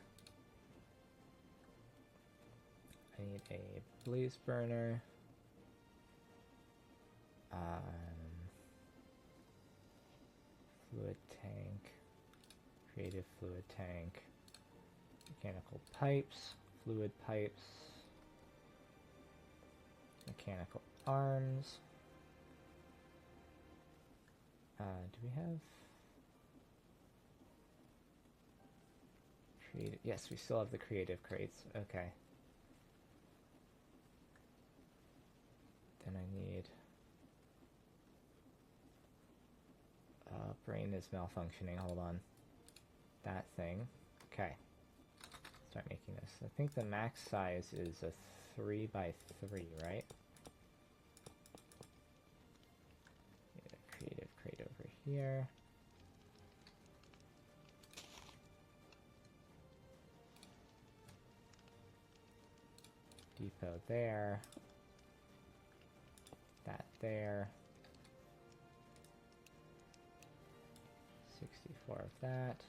A: I need a blaze burner. Fluid tank. Creative fluid tank. Mechanical pipes, fluid pipes, mechanical arms. Do we have creative? Yes, we still have the creative crates. Okay. Then I need... brain is malfunctioning. Hold on. That thing. Okay. Start making this. I think the max size is a 3 by 3, right? Need a creative crate over here. Depot there. That there. 64 of that.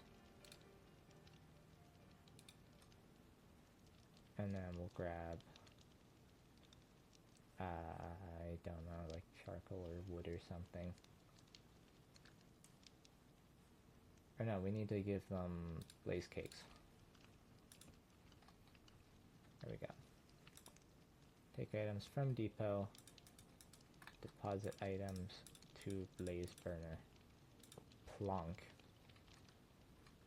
A: And then we'll grab, I don't know, like charcoal or wood or something. Or no, we need to give them blaze cakes. There we go. Take items from depot. Deposit items to blaze burner. Plonk.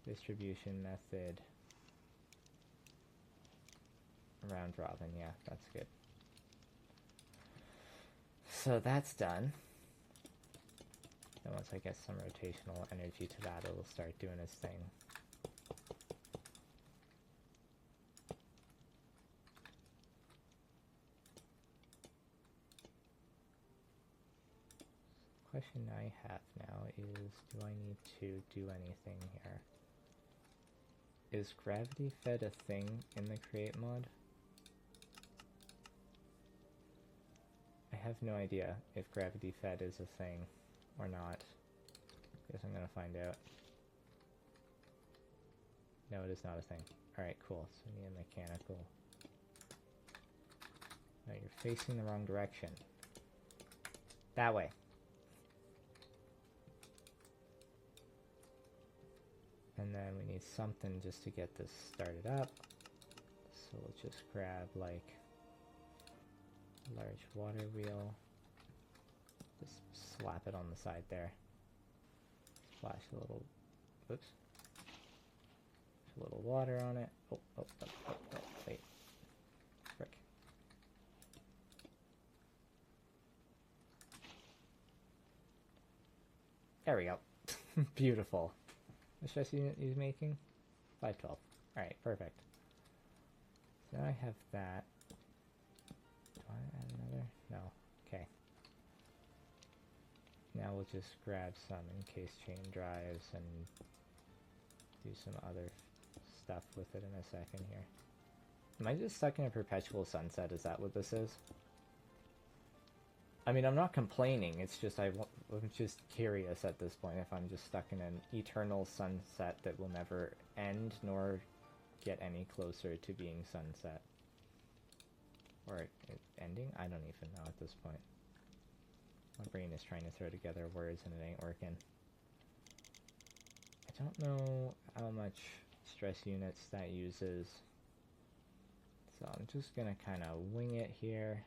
A: Distribution method. Round robin, yeah, that's good. So that's done. Then once I get some rotational energy to that, it'll start doing its thing. Question I have now is, do I need to do anything here? Is gravity fed a thing in the create mod? I have no idea if gravity fed is a thing or not. Guess I'm gonna find out. No, it is not a thing. Alright, cool. So we need a mechanical. No, you're facing the wrong direction. That way. And then we need something just to get this started up. So we'll just grab like a large water wheel. Just slap it on the side there. Splash a little, oops. A little water on it. Oh, wait. Frick. There we go. Beautiful. What stress unit he's making? 512. Alright, perfect. So now I have that. Do I add another? No. Okay. Now we'll just grab some encased chain drives and do some other stuff with it in a second here. Am I just stuck in a perpetual sunset? Is that what this is? I mean, I'm not complaining, it's just I'm just curious at this point if I'm just stuck in an eternal sunset that will never end, nor get any closer to being sunset. Or it ending? I don't even know at this point. My brain is trying to throw together words and it ain't working. I don't know how much stress units that uses, so I'm just gonna kind of wing it here.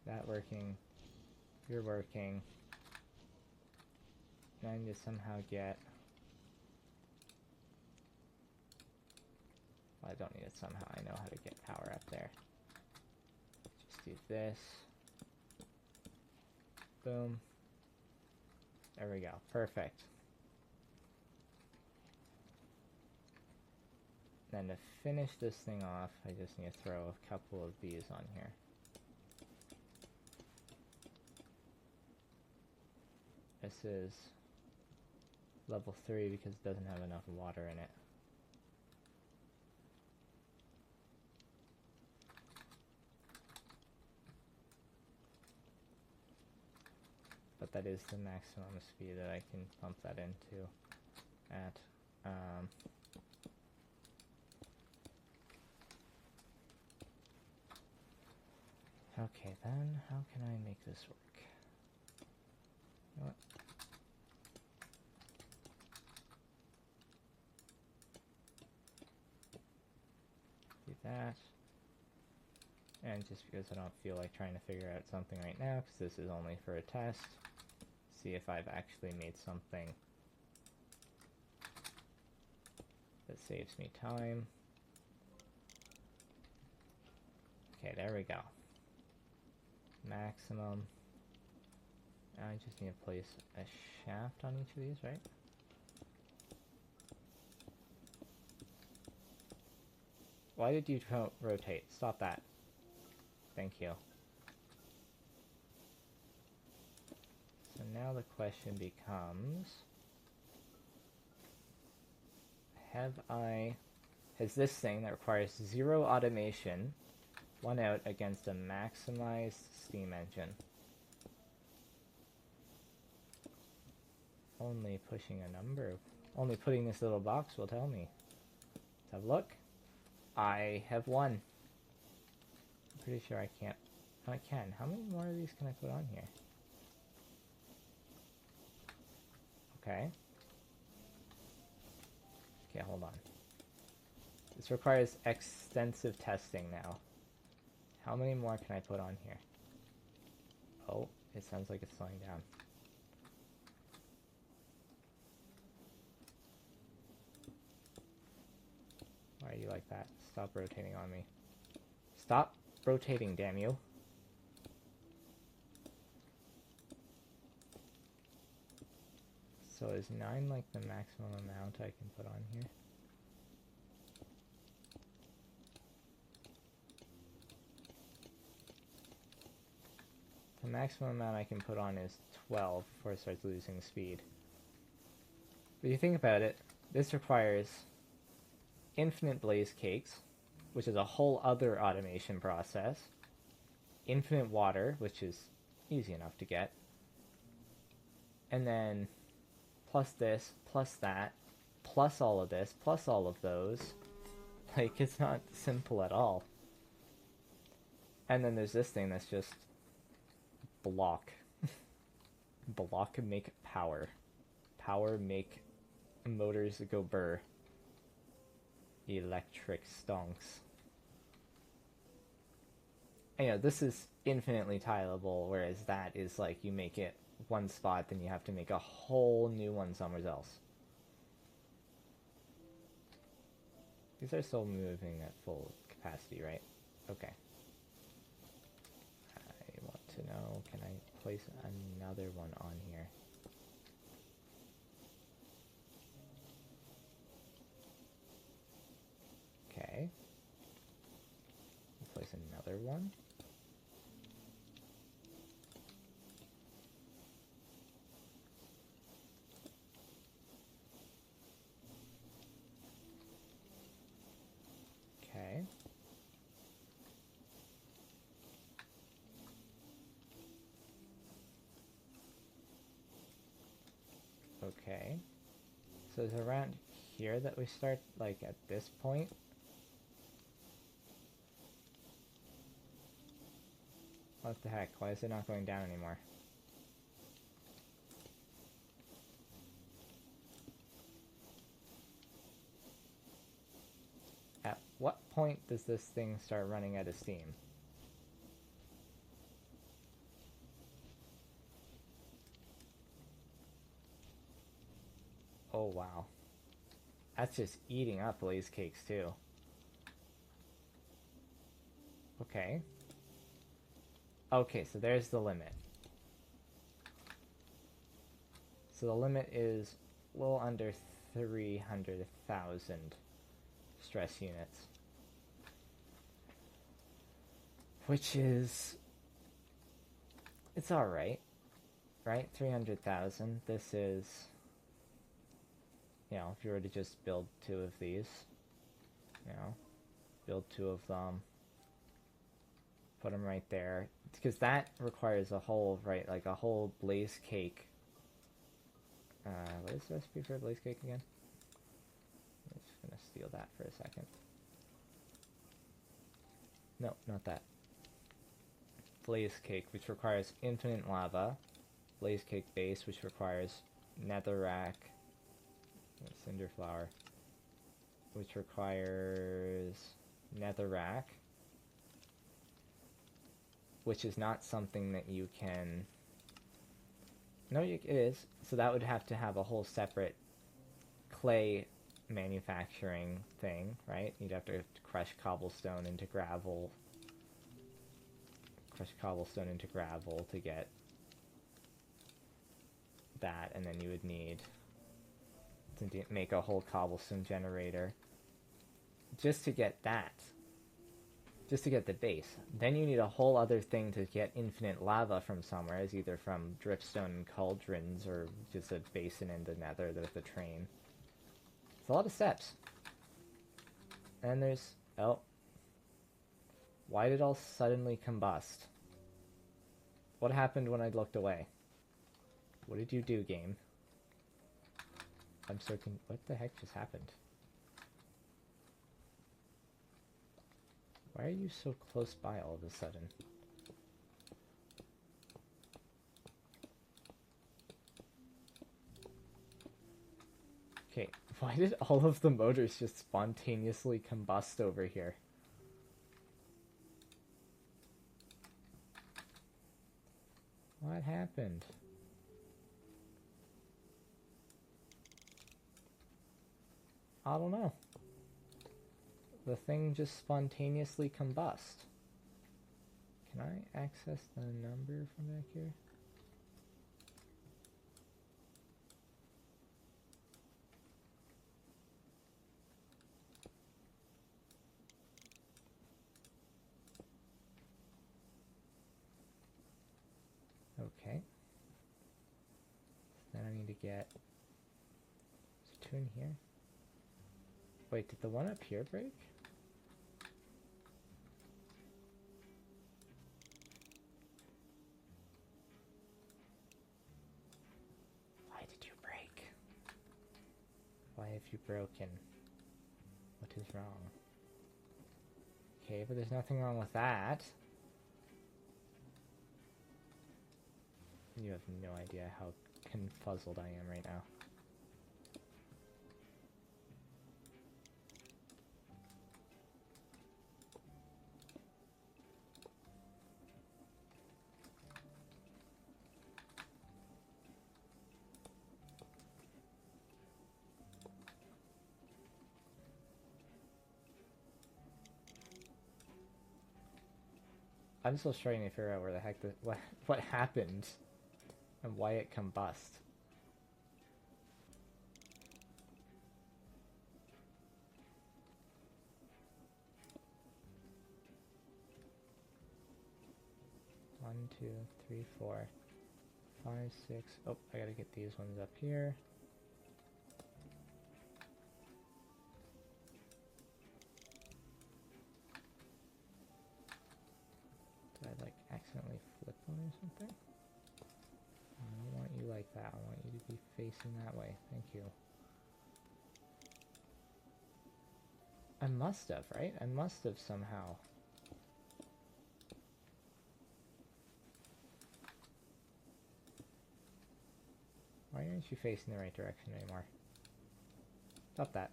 A: That working, you're working. I need to somehow get, well, I don't need it somehow, I know how to get power up there. Just do this. Boom. There we go, perfect. Then to finish this thing off, I just need to throw a couple of these on here. This is level 3 because it doesn't have enough water in it. but that is the maximum speed that I can pump that into at. Okay, then how can I make this work? You know what? Do that. And just because I don't feel like trying to figure out something right now, because this is only for a test, see if I've actually made something that saves me time. Okay, there we go. Maximum. I just need to place a shaft on each of these, right? Why did you rotate? Stop that. Thank you. So now the question becomes, has this thing that requires 0 automation won out against a maximized steam engine? Only pushing a number, only putting this little box will tell me. Let's have a look. I have won. I'm pretty sure I can't. Oh, I can. How many more of these can I put on here? Okay. Okay, hold on. This requires extensive testing now. How many more can I put on here? Oh, it sounds like it's slowing down. Why are you like that? Stop rotating on me. Stop rotating, damn you. So is 9 like the maximum amount I can put on here? The maximum amount I can put on is 12 before it starts losing speed. But you think about it, this requires infinite blaze cakes, which is a whole other automation process, infinite water, which is easy enough to get, and then plus this, plus that, plus all of this, plus all of those. Like, it's not simple at all. And then there's this thing that's just block. Block make power. Power make motors go burr. Electric stonks. And, you know, this is infinitely tileable, whereas that is like you make it one spot, then you have to make a whole new one somewhere else. These are still moving at full capacity, right? Okay. I want to know, can I place another one on here? Okay. Place another one. Okay. Okay. So it's around here that we start, like at this point. What the heck? Why is it not going down anymore? At what point does this thing start running out of steam? Oh wow. That's just eating up blaze cakes too. Okay. Okay, so there's the limit. So the limit is a little under 300,000 stress units. Which is... it's alright. Right? 300,000. This is... you know, if you were to just build 2 of these, you know, build 2 of them, Put them right there. Because that requires a whole, right, like a whole blaze cake. What is the recipe for a blaze cake again? I'm just gonna steal that for a second. No, not that. Blaze cake, which requires infinite lava. Blaze cake base, which requires netherrack. Cinder flower. Which requires netherrack. Which is not something that you can... No, it is. So that would have to have a whole separate clay manufacturing thing, right? You'd have to crush cobblestone into gravel. Crush cobblestone into gravel to get that, and then you would need to make a whole cobblestone generator just to get that. Just to get the base. Then you need a whole other thing to get infinite lava from somewhere, as either from dripstone cauldrons or just a basin in the nether with the train. It's a lot of steps. And there's... Oh. Why did it all suddenly combust? What happened when I looked away? What did you do, game? I'm so what the heck just happened? Why are you so close by all of a sudden? Okay, why did all of the motors just spontaneously combust over here? What happened? I don't know. The thing just spontaneously combust. Can I access the number from back here? Okay. Then I need to get... There's two in here. Wait, did the one up here break? Why did you break? Why have you broken? What is wrong? Okay, but there's nothing wrong with that. You have no idea how confuzzled I am right now. I'm still trying to figure out where the heck what happened and why it combust. One, two, three, 4, 5, 6. Oh, I gotta get these ones up here. Did I like accidentally flip one or something? I don't want you like that. I want you to be facing that way. Thank you. I must have, right? I must have somehow. Why aren't you facing the right direction anymore? Stop that.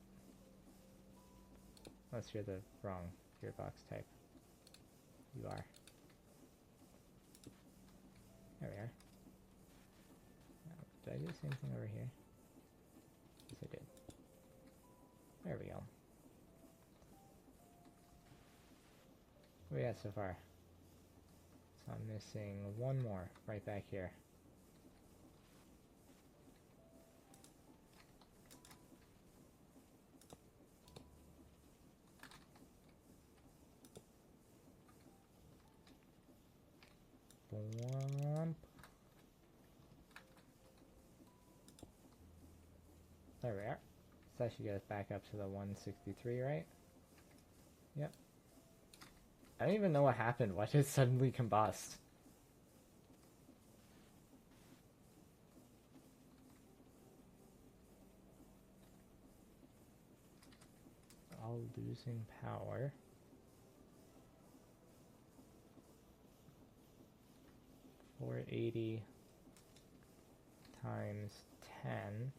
A: Unless you're the wrong gearbox type. You are. There we are. Did I do the same thing over here? Yes, I did. There we go. What do we got so far? So I'm missing one more right back here. Womp. There we are. So that should get us back up to the 163, right? Yep. I don't even know what happened. Why did it suddenly combust? All losing power. 480 times 10.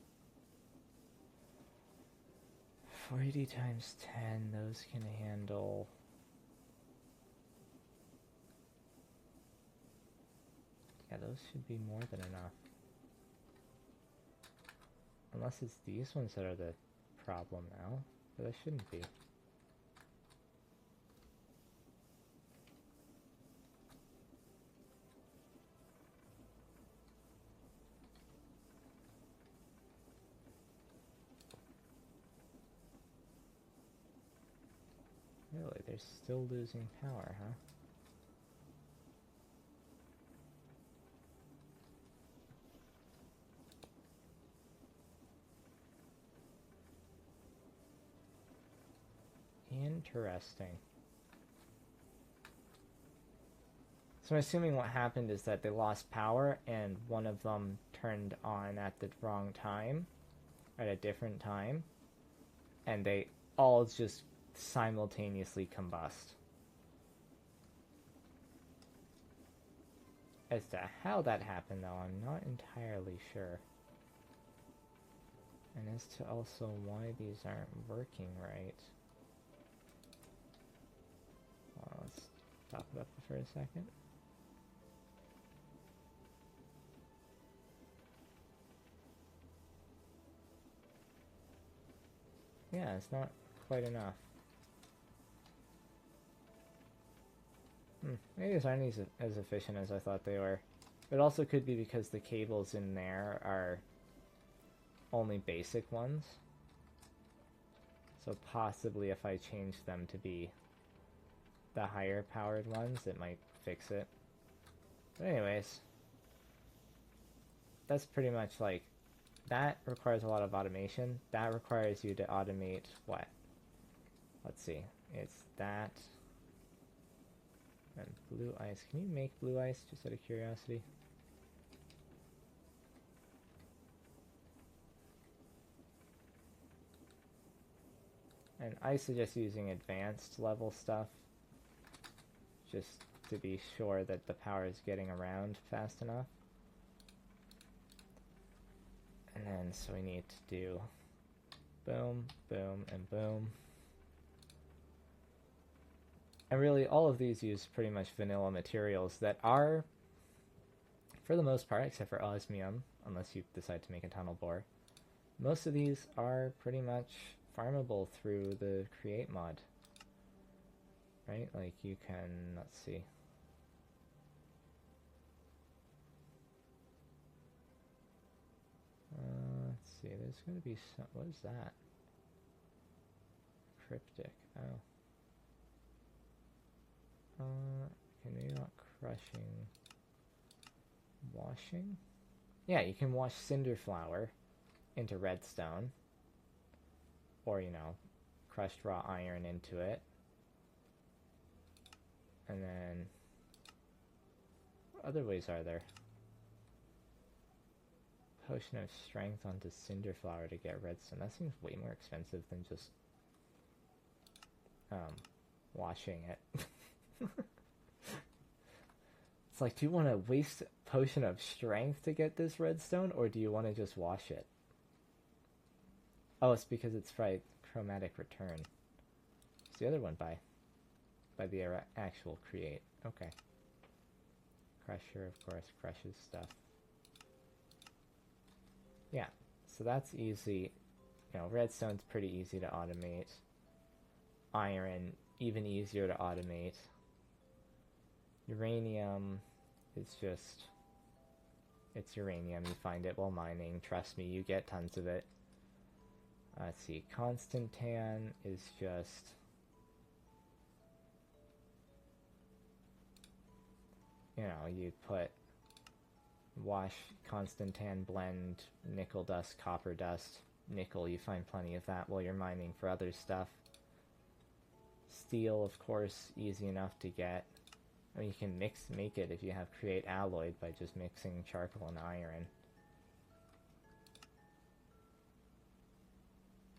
A: 480 times 10, those can handle... Yeah, those should be more than enough. Unless it's these ones that are the problem now, but that shouldn't be. Really, they're still losing power, huh? Interesting. So I'm assuming what happened is that they lost power and one of them turned on at the wrong time, at a different time, and they all just simultaneously combust. As to how that happened, though, I'm not entirely sure. And as to also why these aren't working right. Well, let's stop it up for a second. Yeah, it's not quite enough. Maybe these aren't as efficient as I thought they were. It also could be because the cables in there are only basic ones. So possibly if I change them to be the higher powered ones, it might fix it. But anyways, that's pretty much like, that requires a lot of automation. That requires you to automate what? Let's see. It's that. And blue ice. Can you make blue ice, just out of curiosity? And I suggest using advanced level stuff, just to be sure that the power is getting around fast enough. And then, so we need to do boom, boom, and boom. And really, all of these use pretty much vanilla materials that are, for the most part, except for osmium, unless you decide to make a tunnel bore, most of these are pretty much farmable through the create mod. Right? Like you can, let's see. Let's see, there's going to be some, what is that? Cryptic, oh. Okay, maybe not crushing. Washing? Yeah, you can wash cinder flour into redstone. Or, you know, crushed raw iron into it. And then, what other ways are there? Potion of strength onto cinder flour to get redstone. That seems way more expensive than just washing it. It's like, do you want to waste a potion of strength to get this redstone, or do you want to just wash it? Oh, it's because it's right. Chromatic return. What's the other one by? By the actual create. Okay. Crusher, of course, crushes stuff. Yeah, so that's easy. You know, redstone's pretty easy to automate. Iron, even easier to automate. Uranium is just... it's uranium. You find it while mining. Trust me, you get tons of it. Let's see, Constantan is just... you know, you put... wash, Constantan, blend, nickel dust, copper dust, nickel. You find plenty of that while you're mining for other stuff. Steel, of course, easy enough to get. I mean, you can make it if you have create alloy by just mixing charcoal and iron.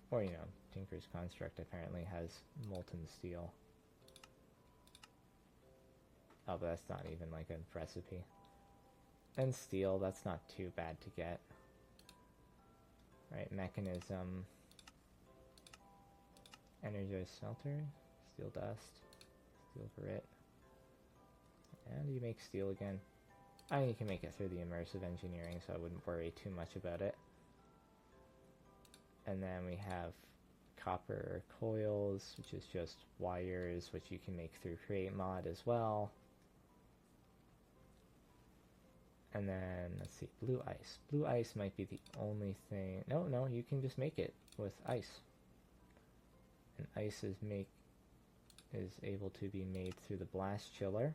A: Or, you know, Tinker's Construct apparently has molten steel. Oh, but that's not even like a recipe. And steel, that's not too bad to get. Right, mechanism. Energized smelter. Steel dust. Steel grit. And you make steel again. I mean, you can make it through the immersive engineering, so I wouldn't worry too much about it. And then we have copper coils, which is just wires, which you can make through create mod as well. And then, let's see, blue ice. Blue ice might be the only thing. No, you can just make it with ice. And ice is able to be made through the blast chiller.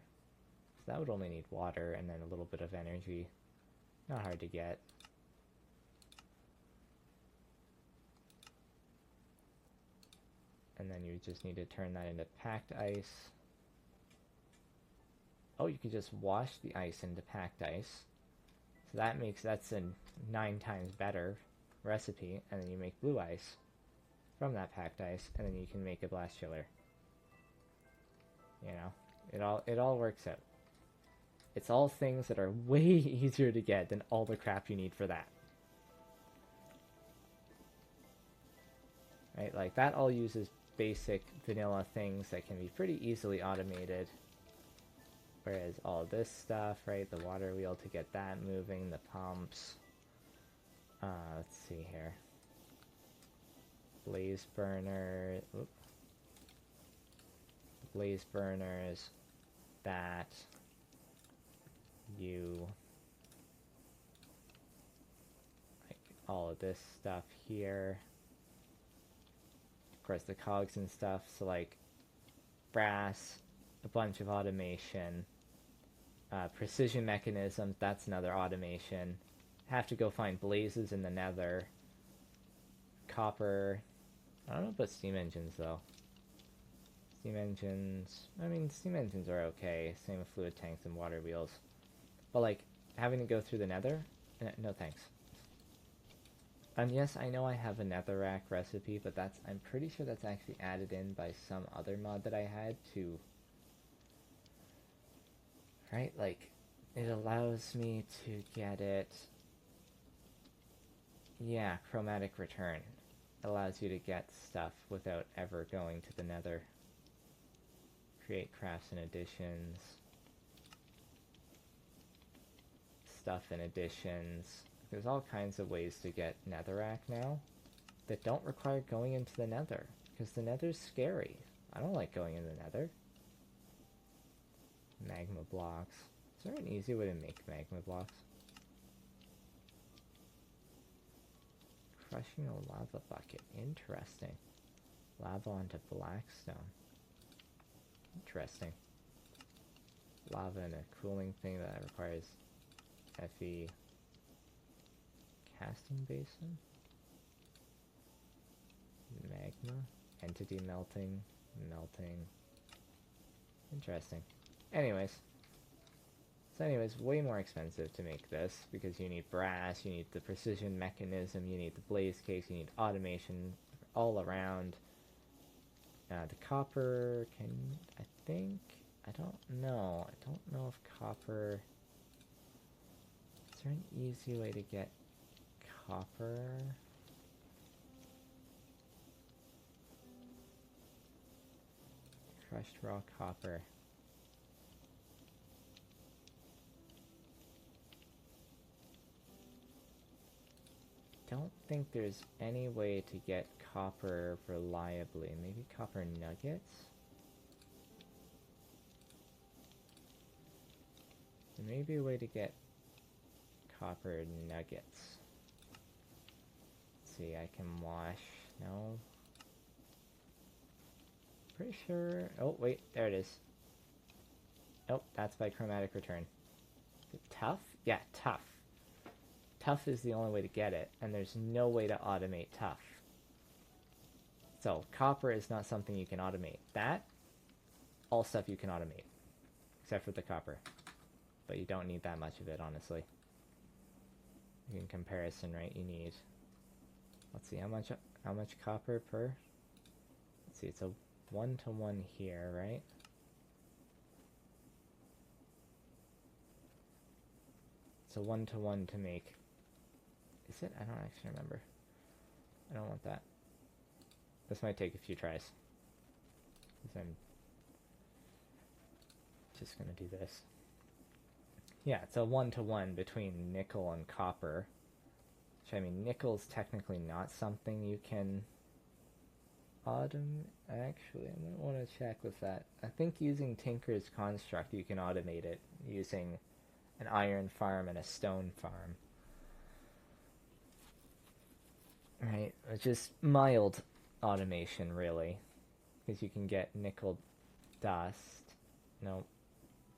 A: So that would only need water and then a little bit of energy. Not hard to get. And then you just need to turn that into packed ice. Oh, you could just wash the ice into packed ice. So that's a 9 times better recipe. And then you make blue ice from that packed ice, and then you can make a blast chiller. You know, it all works out. It's all things that are way easier to get than all the crap you need for that. Right, like that all uses basic vanilla things that can be pretty easily automated. Whereas all this stuff, right, the water wheel to get that moving, the pumps. Let's see here. Blaze burner. Oop. Blaze burners. That. You. Like all of this stuff here. Of course, the cogs and stuff. So like brass, a bunch of automation. Precision mechanisms, that's another automation. Have to go find blazes in the nether. Copper. I don't know about steam engines though. Steam engines, I mean, steam engines are okay. Same with fluid tanks and water wheels. But like, having to go through the nether? No thanks. Yes, I know I have a netherrack recipe, but I'm pretty sure that's actually added in by some other mod that I had to... Right, like, it allows me to get it... Yeah, chromatic return. It allows you to get stuff without ever going to the nether. Create crafts and additions. Stuff and additions. There's all kinds of ways to get netherrack now that don't require going into the nether, because the nether's scary. I don't like going in the nether. Magma blocks. Is there an easy way to make magma blocks? Crushing a lava bucket. Interesting. Lava onto blackstone. Interesting. Lava in a cooling thing that requires Fe. Casting basin? Magma? Entity melting. Melting. Interesting. Anyways, way more expensive to make this because you need brass, you need the precision mechanism, you need the blaze case, you need automation all around. The copper I don't know if copper, is there an easy way to get copper? Crushed raw copper. Don't think there's any way to get copper reliably. Maybe copper nuggets? There may be a way to get copper nuggets. Let's see, I can wash. No. Pretty sure. Oh, wait, there it is. Oh, that's by chromatic return. Is it tough? Yeah, tough. Tough is the only way to get it, and there's no way to automate tough. So copper is not something you can automate. That, all stuff you can automate, except for the copper. But you don't need that much of it, honestly. In comparison, right, you need, let's see, how much copper per? Let's see, it's a 1-to-1 here, right? It's a 1-to-1 to make, is it? I don't actually remember. I don't want that. This might take a few tries, because I'm just gonna do this. Yeah, it's a 1-to-1 between nickel and copper. Which, I mean, nickel's technically not something you can automate. Actually, I might want to check with that. I think using Tinker's construct, you can automate it using an iron farm and a stone farm. Right, which is mild automation, really. Because you can get nickel dust. No.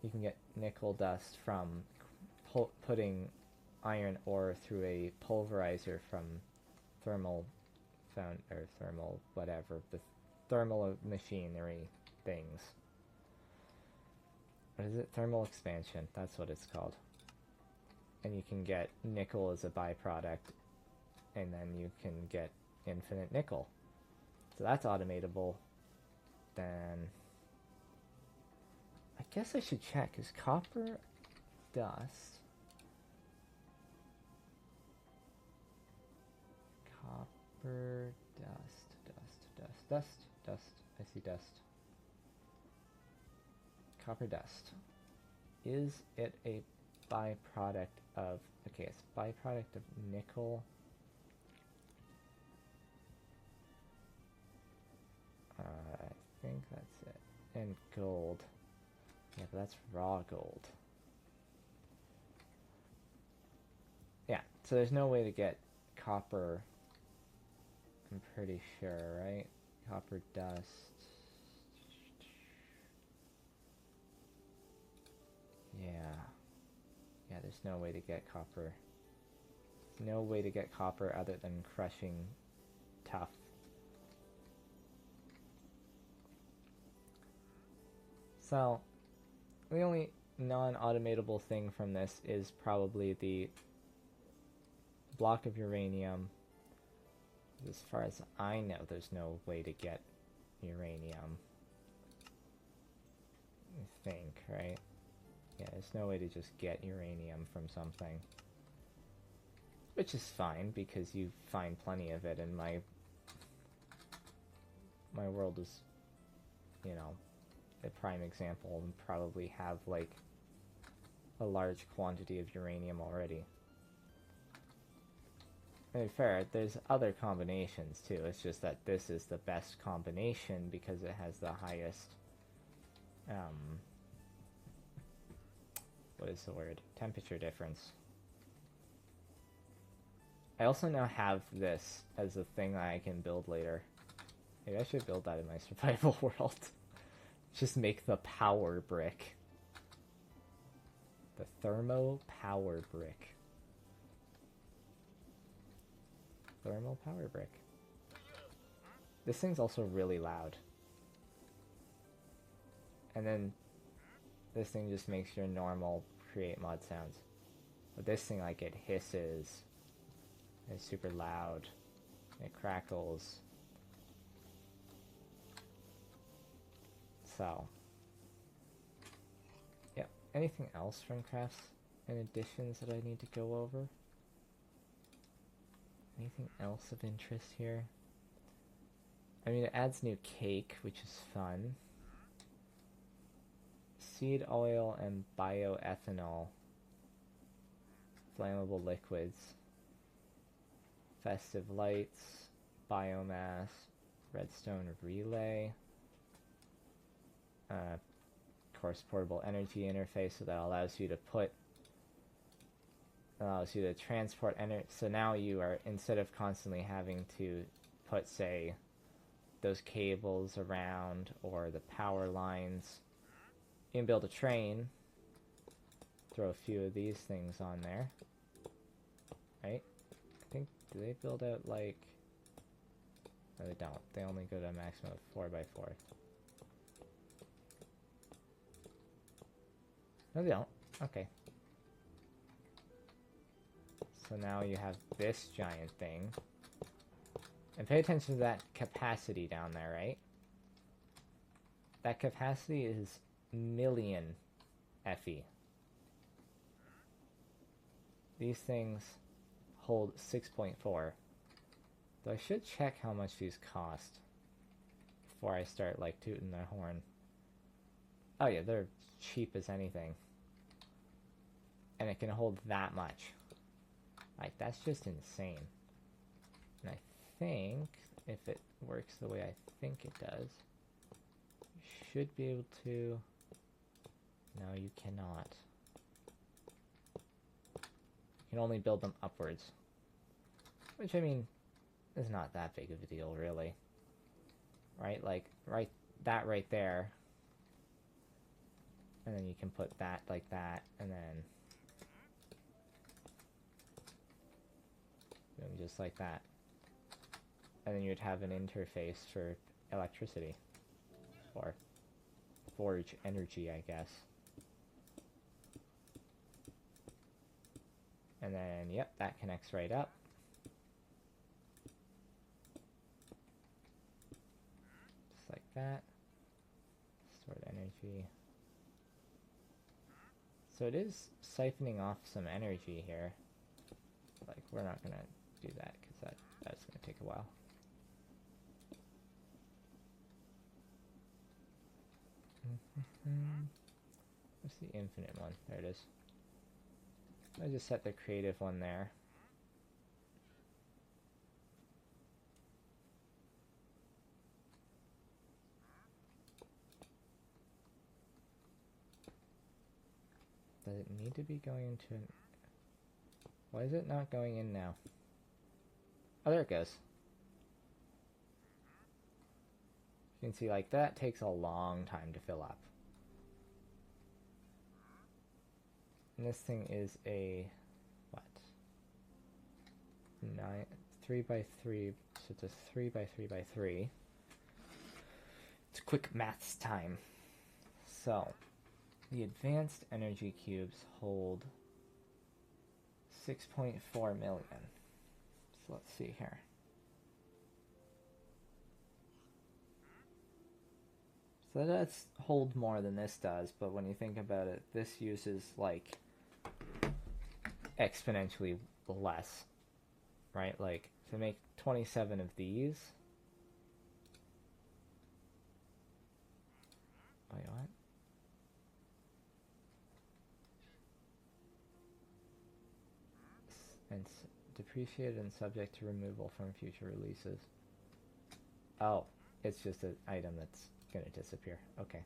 A: You can get nickel dust from putting iron ore through a pulverizer from thermal whatever, the thermal machinery things. What is it? Thermal expansion, that's what it's called. And you can get nickel as a byproduct, and then you can get infinite nickel. So that's automatable. Then I guess I should check, is copper dust? Copper dust. I see dust. Copper dust. Is it a byproduct of, okay, it's byproduct of nickel. I think that's it. And gold. Yeah, but that's raw gold. Yeah, so there's no way to get copper, I'm pretty sure, right? Copper dust. Yeah. Yeah, there's no way to get copper. There's no way to get copper other than crushing tuff. So, the only non-automatable thing from this is probably the block of uranium. As far as I know, there's no way to get uranium. I think, right? Yeah, there's no way to just get uranium from something. Which is fine, because you find plenty of it, and my world is, you know, a prime example, and probably have, like, a large quantity of uranium already. To be fair, there's other combinations too, it's just that this is the best combination because it has the highest, what is the word? Temperature difference. I also now have this as a thing that I can build later. Maybe I should build that in my survival world. Just make the power brick. The thermo power brick. Thermal power brick. This thing's also really loud. And then this thing just makes your normal create mod sounds. But this thing, like, it hisses. It's super loud. It crackles. So, yeah. Anything else from crafts and additions that I need to go over? Anything else of interest here? I mean, it adds new cake, which is fun. Seed oil and bioethanol. Flammable liquids. Festive lights. Biomass. Redstone relay. Of course, portable energy interface, so that allows you to transport energy. So now you are, instead of constantly having to put, say, those cables around or the power lines, you can build a train, throw a few of these things on there, right? I think, do they build out, like, No, they don't. They only go to a maximum of 4x4. No, they don't. Okay. So now you have this giant thing. And pay attention to that capacity down there, right? That capacity is million FE. These things hold 6.4. Though I should check how much these cost before I start, like, tooting the horn. Oh yeah, they're cheap as anything. And it can hold that much. Like, that's just insane. And I think, if it works the way I think it does, you should be able to... No, you cannot. You can only build them upwards. Which, I mean, is not that big of a deal, really. Right? Like, that right there. And then you can put that like that, and then... boom, just like that. And then you'd have an interface for electricity. Or forge energy, I guess. And then, yep, that connects right up. Just like that. Stored energy. So it is siphoning off some energy here. Like, we're not gonna do that, because that's gonna take a while. What's the infinite one? There it is. I just set the creative one there. Does it need to be going into an... Why is it not going in now? Oh, there it goes. You can see, like, that takes a long time to fill up. And this thing is a... what? 3x3, so it's a 3x3x3. It's quick maths time. So, the advanced energy cubes hold 6.4 million. So let's see here. So that does hold more than this does, but when you think about it, this uses, like, exponentially less, right? Like, to make 27 of these... Wait, what? And depreciated and subject to removal from future releases. Oh, it's just an item that's gonna disappear. Okay.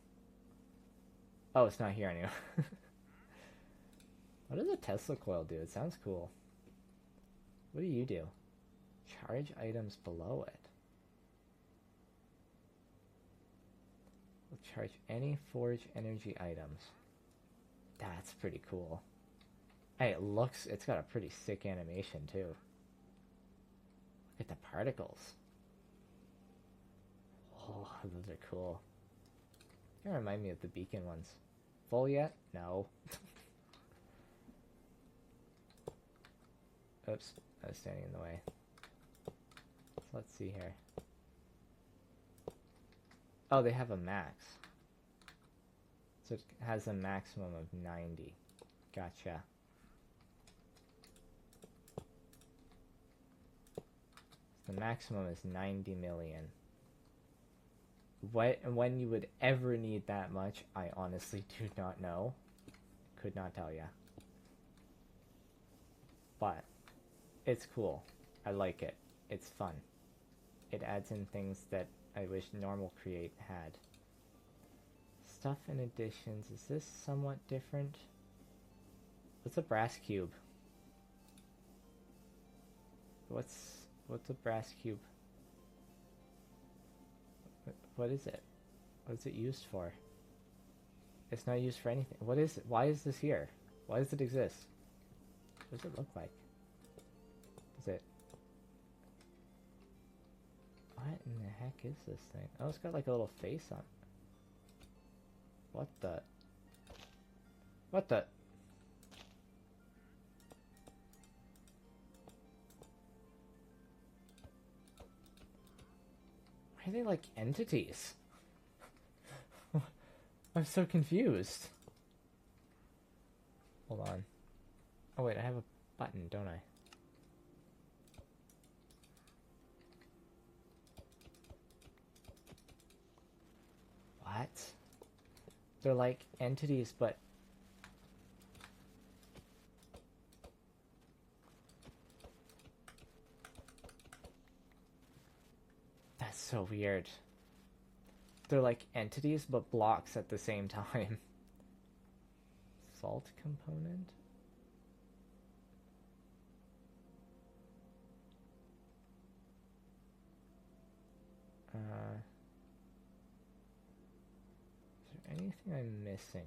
A: Oh, it's not here anymore. What does a Tesla coil do? It sounds cool. What do you do? Charge items below it. Will charge any forge energy items. That's pretty cool. Hey, it's got a pretty sick animation too. Look at the particles. Oh, those are cool. They remind me of the beacon ones. Full yet? No. Oops, I was standing in the way. So let's see here. Oh, they have a max. So it has a maximum of 90. Gotcha. The maximum is 90 million. When you would ever need that much, I honestly do not know. Could not tell ya. But it's cool. I like it. It's fun. It adds in things that I wish normal Create had. Stuff and additions. Is this somewhat different? What's a brass cube? What's a brass cube? What is it? What is it used for? It's not used for anything. What is it? Why is this here? Why does it exist? What does it look like? Is it... What in the heck is this thing? Oh, it's got like a little face on it. What the? What the? Why are they like entities? I'm so confused. Hold on. Oh wait, I have a button, don't I? What? They're like entities, but... That's so weird. They're like entities, but blocks at the same time. Salt component? Is there anything I'm missing?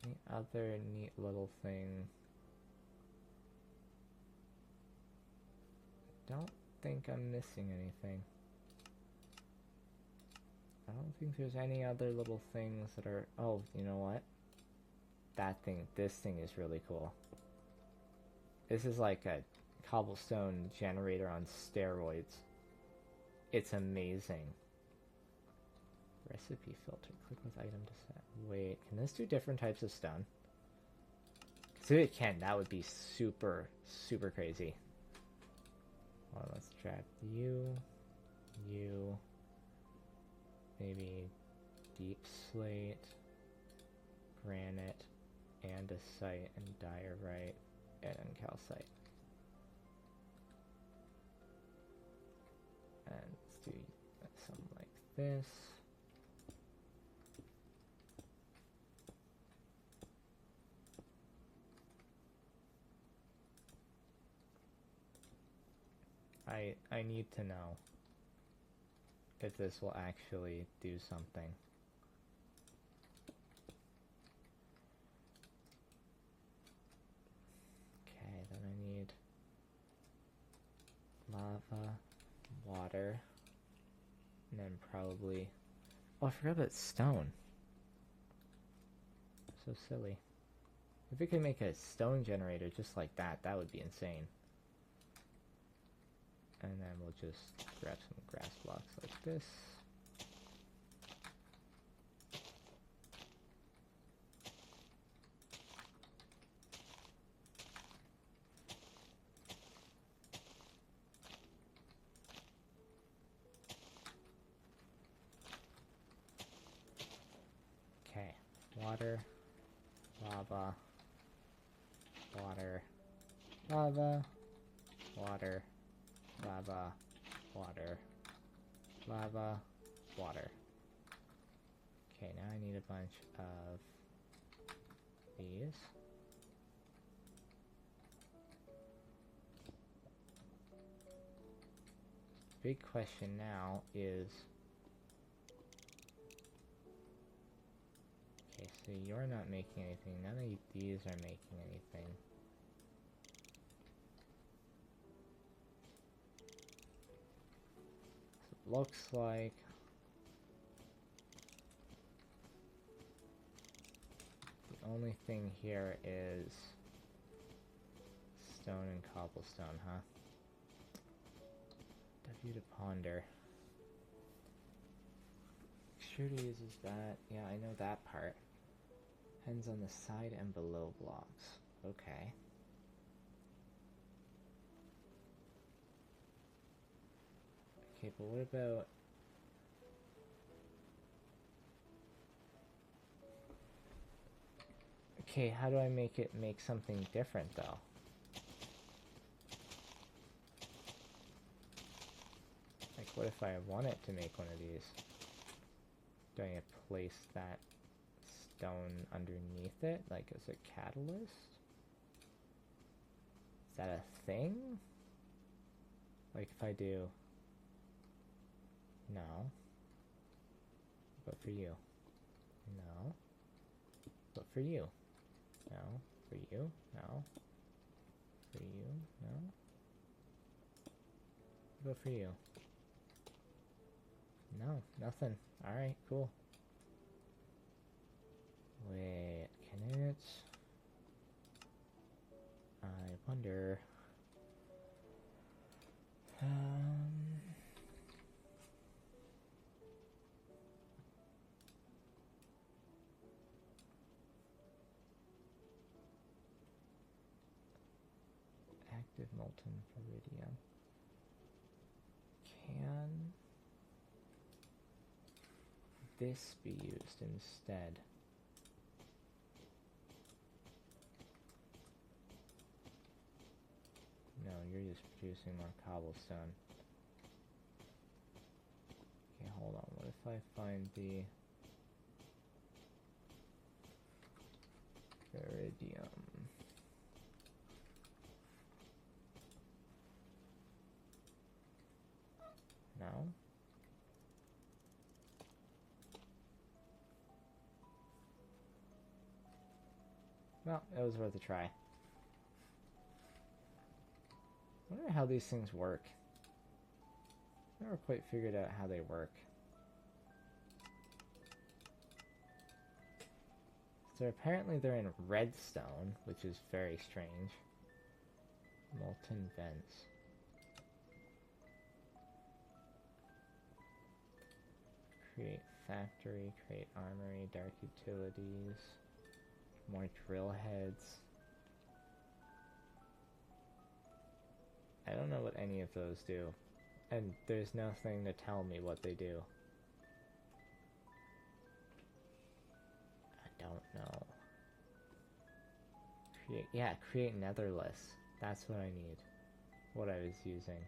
A: Any other neat little thing? Don't think I'm missing anything. I don't think there's any other little things that are... Oh, you know what? That thing, this thing is really cool. This is like a cobblestone generator on steroids. It's amazing. Recipe filter. Click with item to set. Wait, can this do different types of stone? So it can. That would be super, super crazy. Well, let's drag you, maybe deep slate, granite, andesite, and diorite, and calcite. And let's do something like this. I need to know if this will actually do something. Okay, then I need lava, water, and then probably... Oh, I forgot about stone. So silly. If we could make a stone generator just like that, that would be insane. And then we'll just grab some grass blocks like this. Okay, water, lava, water, lava, water, lava, water, lava, water. Okay, now I need a bunch of these. Big question now is... Okay, so you're not making anything. None of these are making anything. Looks like the only thing here is stone and cobblestone, huh? W to ponder. Extruder uses that. Yeah, I know that part. Depends on the side and below blocks. Okay. Okay, but what about... Okay, how do I make it make something different, though? Like, what if I want it to make one of these? Do I place that stone underneath it, like as a catalyst? Is that a thing? Like, if I do... No. But for you. No. But for you. No. For you. No. For you. No. But for you. No, nothing. Alright, cool. Wait, can it... I wonder... Active molten iridium. Can this be used instead? No, you're just producing more cobblestone. Okay, hold on. What if I find the iridium? No? Well, it was worth a try. I wonder how these things work. Never quite figured out how they work. So apparently they're in redstone, which is very strange. Molten vents. Create factory, create armory, dark utilities, more drill heads. I don't know what any of those do, and there's nothing to tell me what they do. I don't know. Create netherless. That's what I need. What I was using.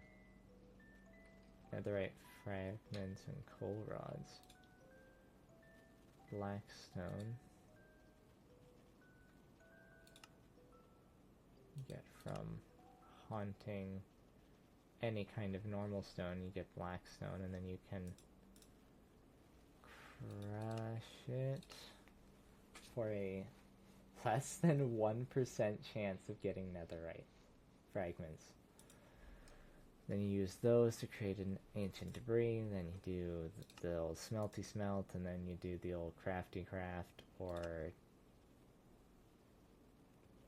A: Netherite fragments and coal rods. Blackstone. You get from haunting any kind of normal stone, you get blackstone, and then you can crush it for a less than 1% chance of getting netherite fragments. Then you use those to create an ancient debris, then you do the old smelty smelt, and then you do the old crafty craft, or...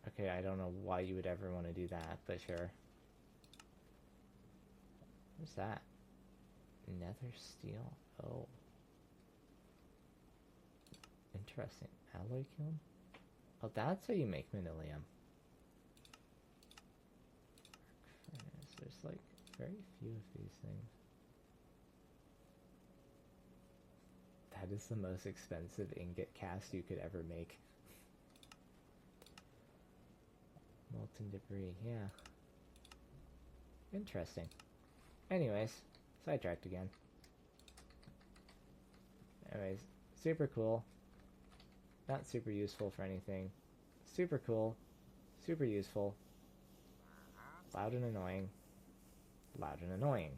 A: Okay, I don't know why you would ever want to do that, but sure. What's that? Nether steel? Oh. Interesting. Alloy kiln? Oh, that's how you make manilium. There's like very few of these things. That is the most expensive ingot cast you could ever make. Molten debris, yeah. Interesting. Anyways, sidetracked again. Anyways, super cool. Not super useful for anything. Super cool. Super useful. Loud and annoying. Loud and annoying.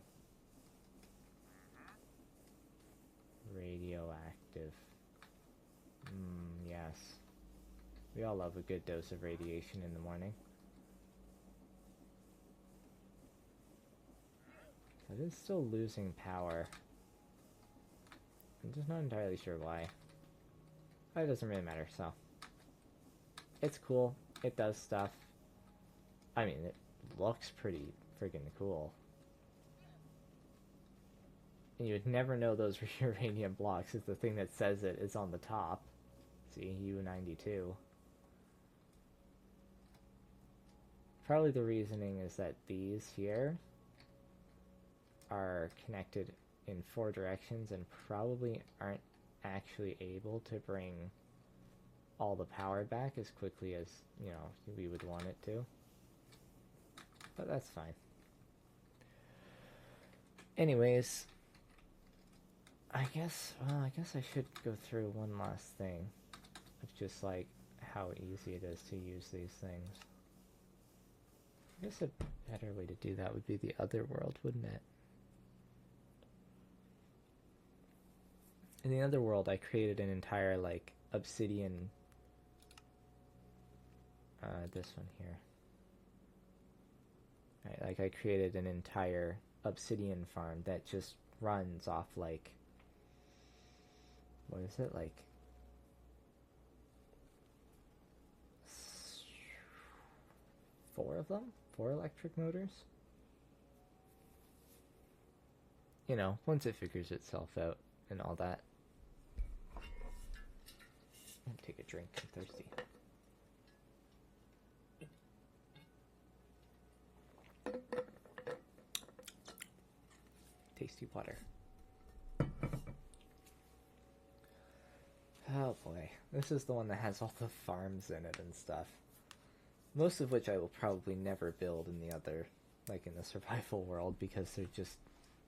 A: Radioactive. Yes. We all love a good dose of radiation in the morning. It is still losing power. I'm just not entirely sure why. But it doesn't really matter, so. It's cool. It does stuff. I mean, it looks pretty friggin' cool. And you would never know those were uranium blocks, because the thing that says it is on the top. See, U92. Probably the reasoning is that these here are connected in 4 directions and probably aren't actually able to bring all the power back as quickly as, you know, we would want it to. But that's fine. Anyways, I guess I should go through one last thing of just like how easy it is to use these things. I guess a better way to do that would be the other world, wouldn't it? In the other world, I created an entire, like, obsidian... this one here. Right, like, I created an entire obsidian farm that just runs off, like, what is it, like 4 of them? 4 electric motors? You know, once it figures itself out and all that. Take a drink, I'm thirsty. Tasty water. Oh boy, this is the one that has all the farms in it and stuff. Most of which I will probably never build in the other, like in the survival world, because they're just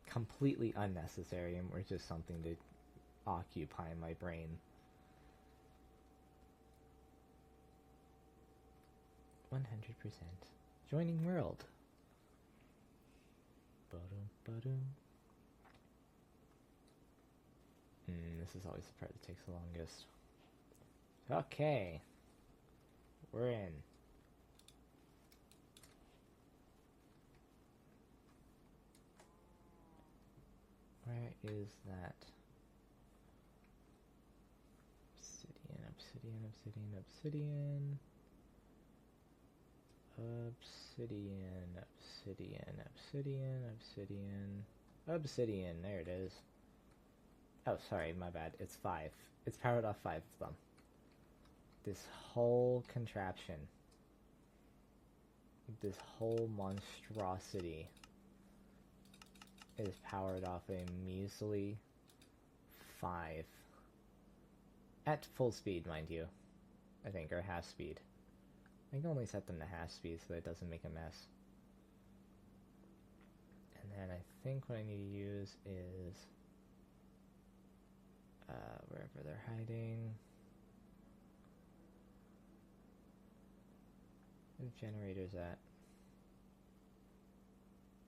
A: completely unnecessary and were just something to occupy my brain. %. Joining world. This is always the part that takes the longest. Okay. We're in. Where is that? Obsidian, obsidian, obsidian, obsidian. Obsidian, obsidian, obsidian, obsidian. Obsidian, there it is. Oh, sorry, my bad. It's 5. It's powered off 5 of them. This whole contraption, this whole monstrosity is powered off a measly 5. At full speed, mind you. I think, or half speed. I can only set them to half speed so that it doesn't make a mess. And then I think what I need to use is wherever they're hiding. Where are the generators at?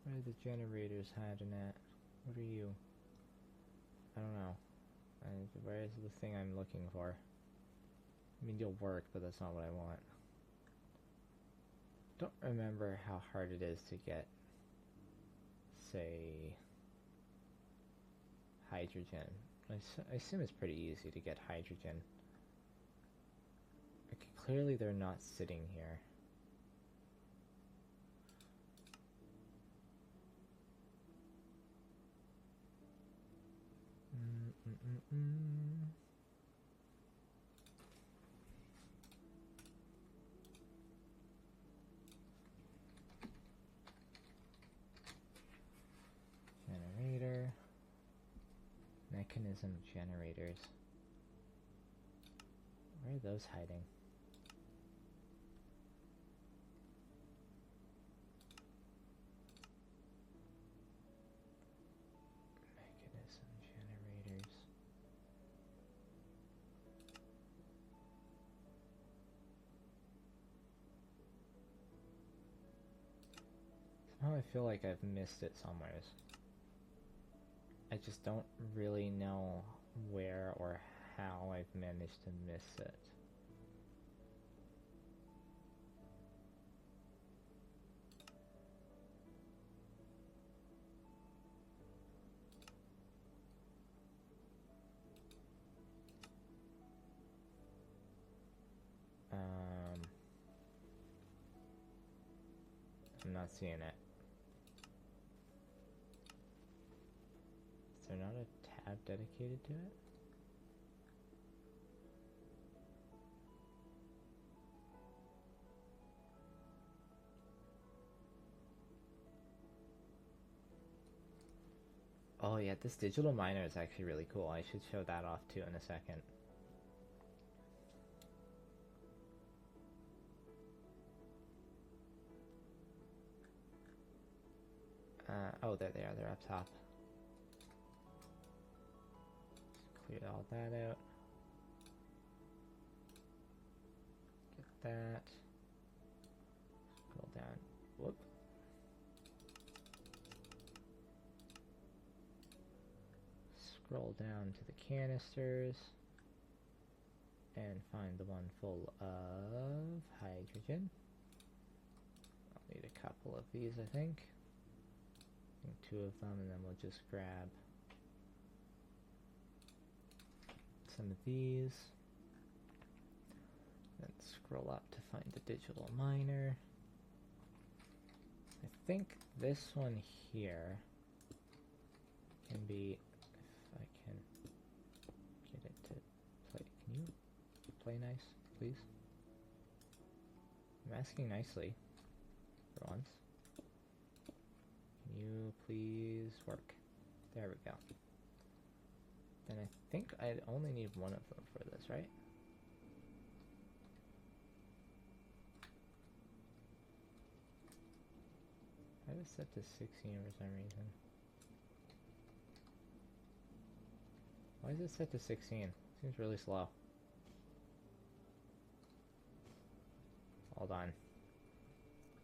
A: Where are the generators hiding at? What are you? I don't know. Where is the thing I'm looking for? I mean, you'll work, but that's not what I want. Don't remember how hard it is to get, say, hydrogen. I assume it's pretty easy to get hydrogen. Okay, clearly they're not sitting here. Generator. Mechanism generators. Where are those hiding? Mechanism generators. Somehow I feel like I've missed it somewhere. I just don't really know where or how I've managed to miss it. I'm not seeing it. Is there not a tab dedicated to it? Oh yeah, this digital miner is actually really cool. I should show that off too in a second. Oh, there they are. They're up top. Clear all that out. Get that. Scroll down. Whoop. Scroll down to the canisters and find the one full of hydrogen. I'll need a couple of these, I think. 2 of them, and then we'll just grab some of these. Then scroll up to find the digital miner. I think this one here can be, if I can get it to play. Can you play nice, please? I'm asking nicely for once. Can you please work? There we go. Then I think I only need one of them for this, right? I was set to 16 for some reason. Why is it set to 16? Seems really slow. Hold on.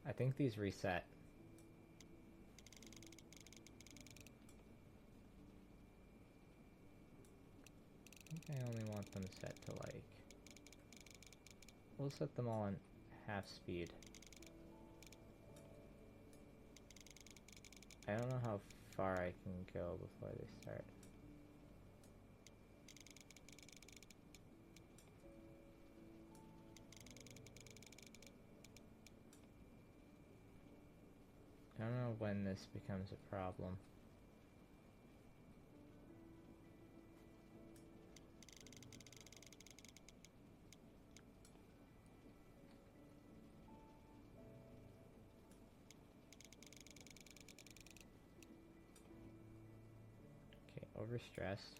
A: I think these reset. I think I only want them set to like... We'll set them all on half speed. I don't know how far I can go before they start. I don't know when this becomes a problem. Okay, overstressed.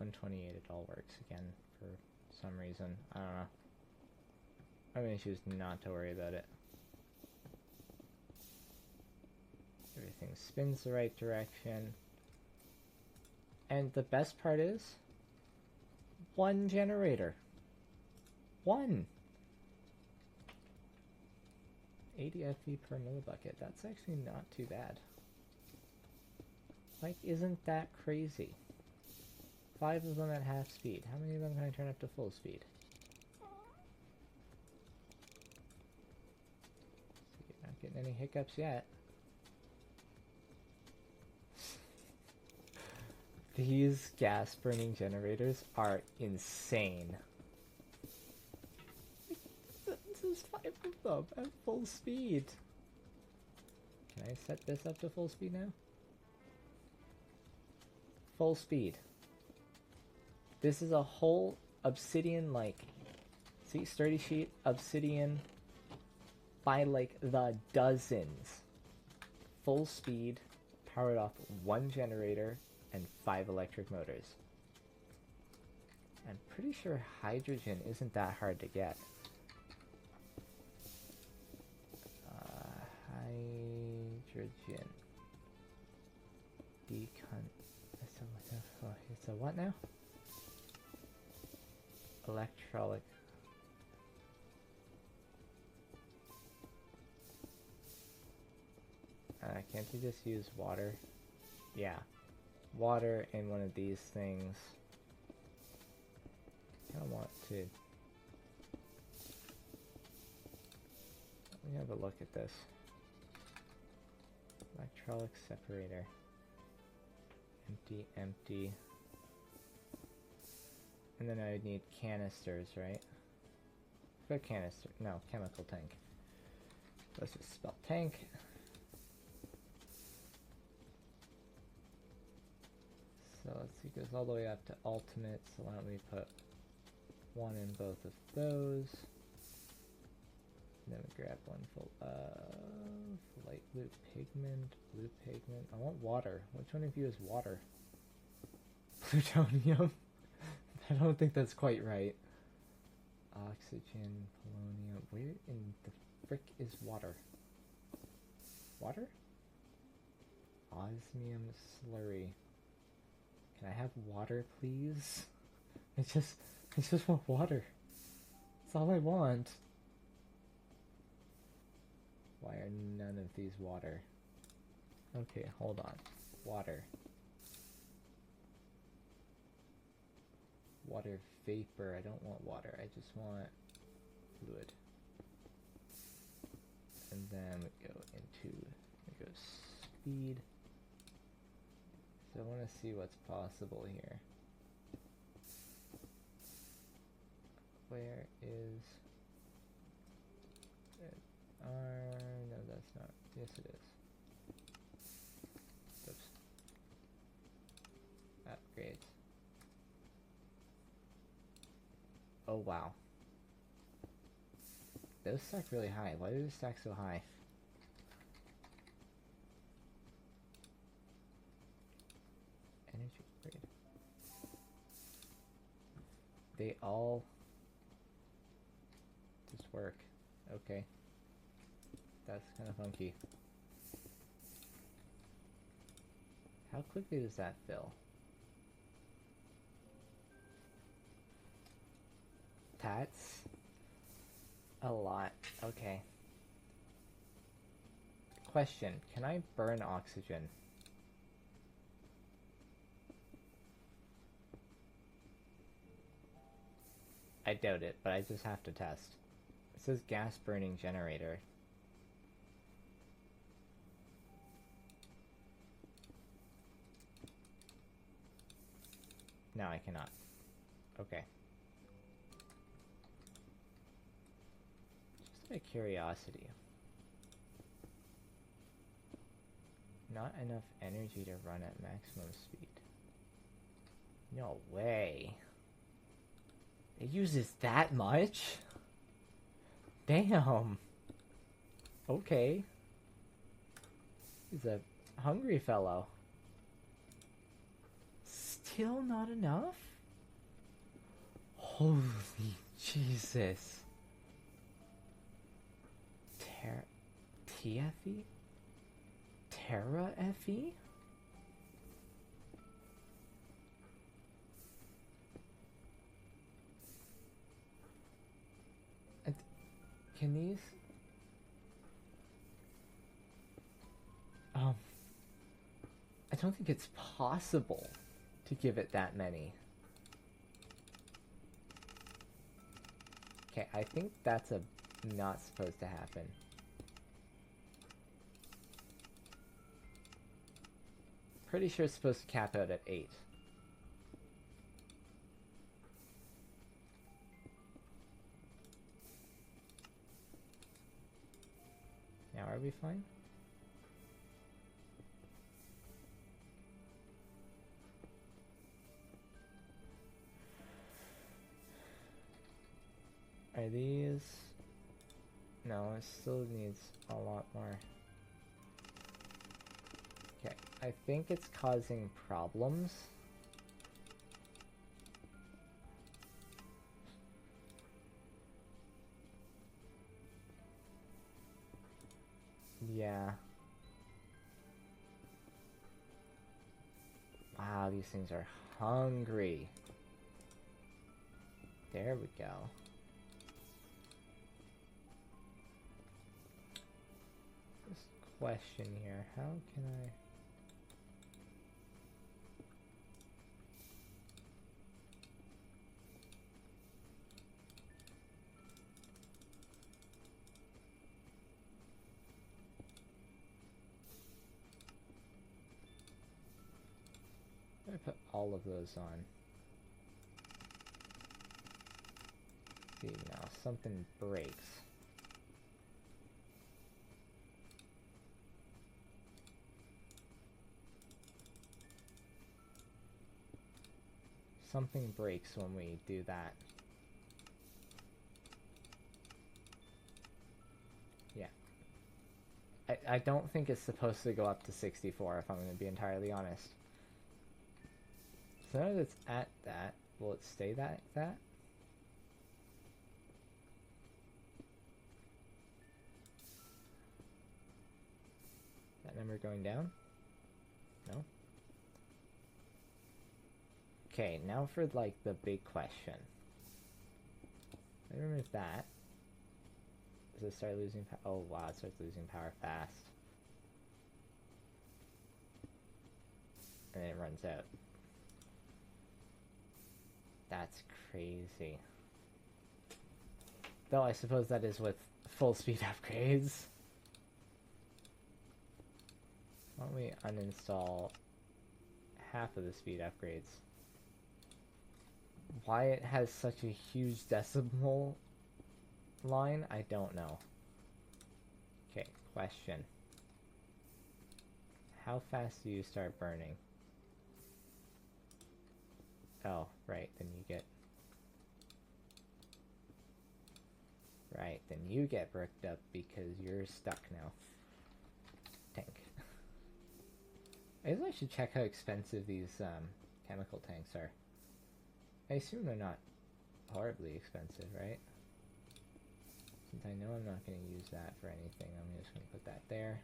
A: $128, it all works again for some reason. I don't know. I'm gonna choose not to worry about it. Everything spins the right direction. And the best part is, one generator. One! 80 FP per millibucket. That's actually not too bad. Like, isn't that crazy? 5 of them at half speed. How many of them can I turn up to full speed? See, not getting any hiccups yet. These gas burning generators are insane. This is 5 of them at full speed. Can I set this up to full speed now? Full speed. This is a whole obsidian, like, see, sturdy sheet, obsidian, by like the dozens. Full speed, powered off 1 generator and 5 electric motors. I'm pretty sure hydrogen isn't that hard to get. Hydrogen. It's a what now? Electrolytic. Can't you just use water? Yeah. Water in one of these things. I don't want to... Let me have a look at this. Electrolytic separator. Empty, empty. And then I would need canisters, right? For canister, no, chemical tank. Let's just spell tank. So let's see, it goes all the way up to ultimate, so why don't we put 1 in both of those. And then we grab 1 full light blue pigment, blue pigment. I want water. Which one of you is water? Plutonium. I don't think that's quite right. Oxygen, polonium. Where in the frick is water? Water? Osmium slurry. Can I have water, please? I just want water. That's all I want. Why are none of these water? Okay, hold on. Water. Water vapor. I don't want water. I just want fluid. And then we go into, we go speed. So I want to see what's possible here. Where is it? No, that's not. Yes, it is. Oops. Upgrades. Oh, wow. Those stack really high. Why do they stack so high? Energy upgrade. They all just work. Okay. That's kind of funky. How quickly does that fill? That's a lot. Okay. Question. Can I burn oxygen? I doubt it, but I just have to test. It says gas burning generator. No, I cannot. Okay. Just out of curiosity. Not enough energy to run at maximum speed. No way. It uses that much? Damn. Okay. He's a hungry fellow. Still not enough? Holy Jesus. TFE? Terra FE? Can these... I don't think it's possible to give it that many. Okay, I think that's not supposed to happen. Pretty sure it's supposed to cap out at 8. Now are we fine? Are these... No, it still needs a lot more. Okay, I think it's causing problems. Yeah. Wow, these things are hungry. There we go. This question here, how can I... I'm gonna put all of those on. See now, something breaks. Something breaks when we do that. Yeah. I don't think it's supposed to go up to 64 if I'm going to be entirely honest. So now that it's at that, will it stay that? That number going down? No? Okay, now for like the big question. Let me remove that. Does it start losing power? Oh wow, it starts losing power fast. And then it runs out. That's crazy. Though I suppose that is with full speed upgrades. Why don't we uninstall half of the speed upgrades? Why it has such a huge decimal line, I don't know. Okay, question. How fast do you start burning? Oh, right, then you get... Right, then you get bricked up because you're stuck now. Tank. I guess I should check how expensive these chemical tanks are. I assume they're not horribly expensive, right? Since I know I'm not going to use that for anything, I'm just going to put that there.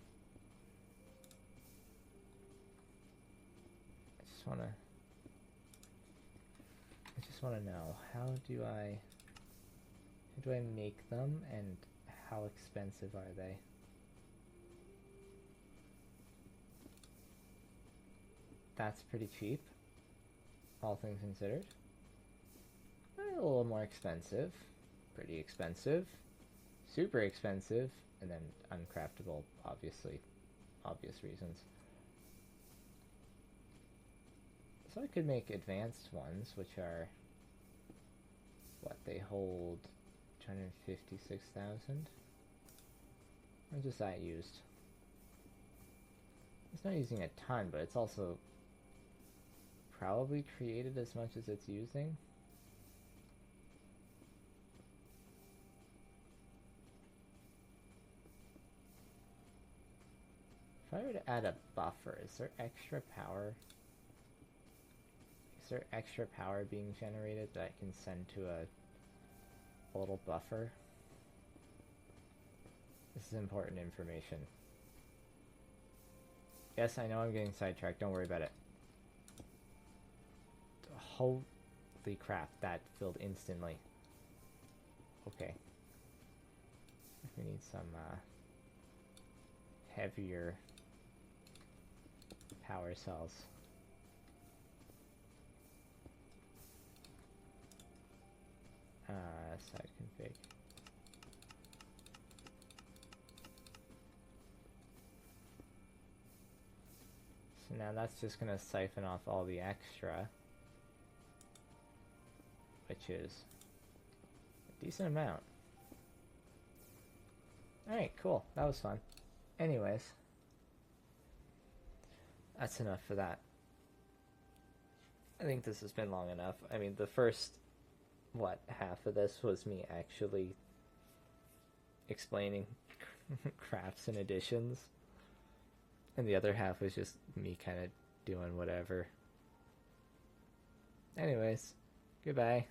A: I just want to know, how do I make them, and how expensive are they? That's pretty cheap, all things considered. A little more expensive, pretty expensive, super expensive, and then uncraftable, obviously, obvious reasons. So I could make advanced ones, which are, what, they hold 256,000? Or just that used? It's not using a ton, but it's also probably created as much as it's using. If I were to add a buffer, is there extra power? Is there extra power being generated that I can send to a little buffer? This is important information. Yes, I know I'm getting sidetracked. Don't worry about it. Holy crap, that filled instantly. Okay. We need some heavier power cells. Side config. So now that's just going to siphon off all the extra, which is a decent amount. Alright, cool. That was fun. Anyways, that's enough for that. I think this has been long enough. I mean, the first, what, half of this was me actually explaining crafts and additions. And the other half was just me kind of doing whatever. Anyways, goodbye.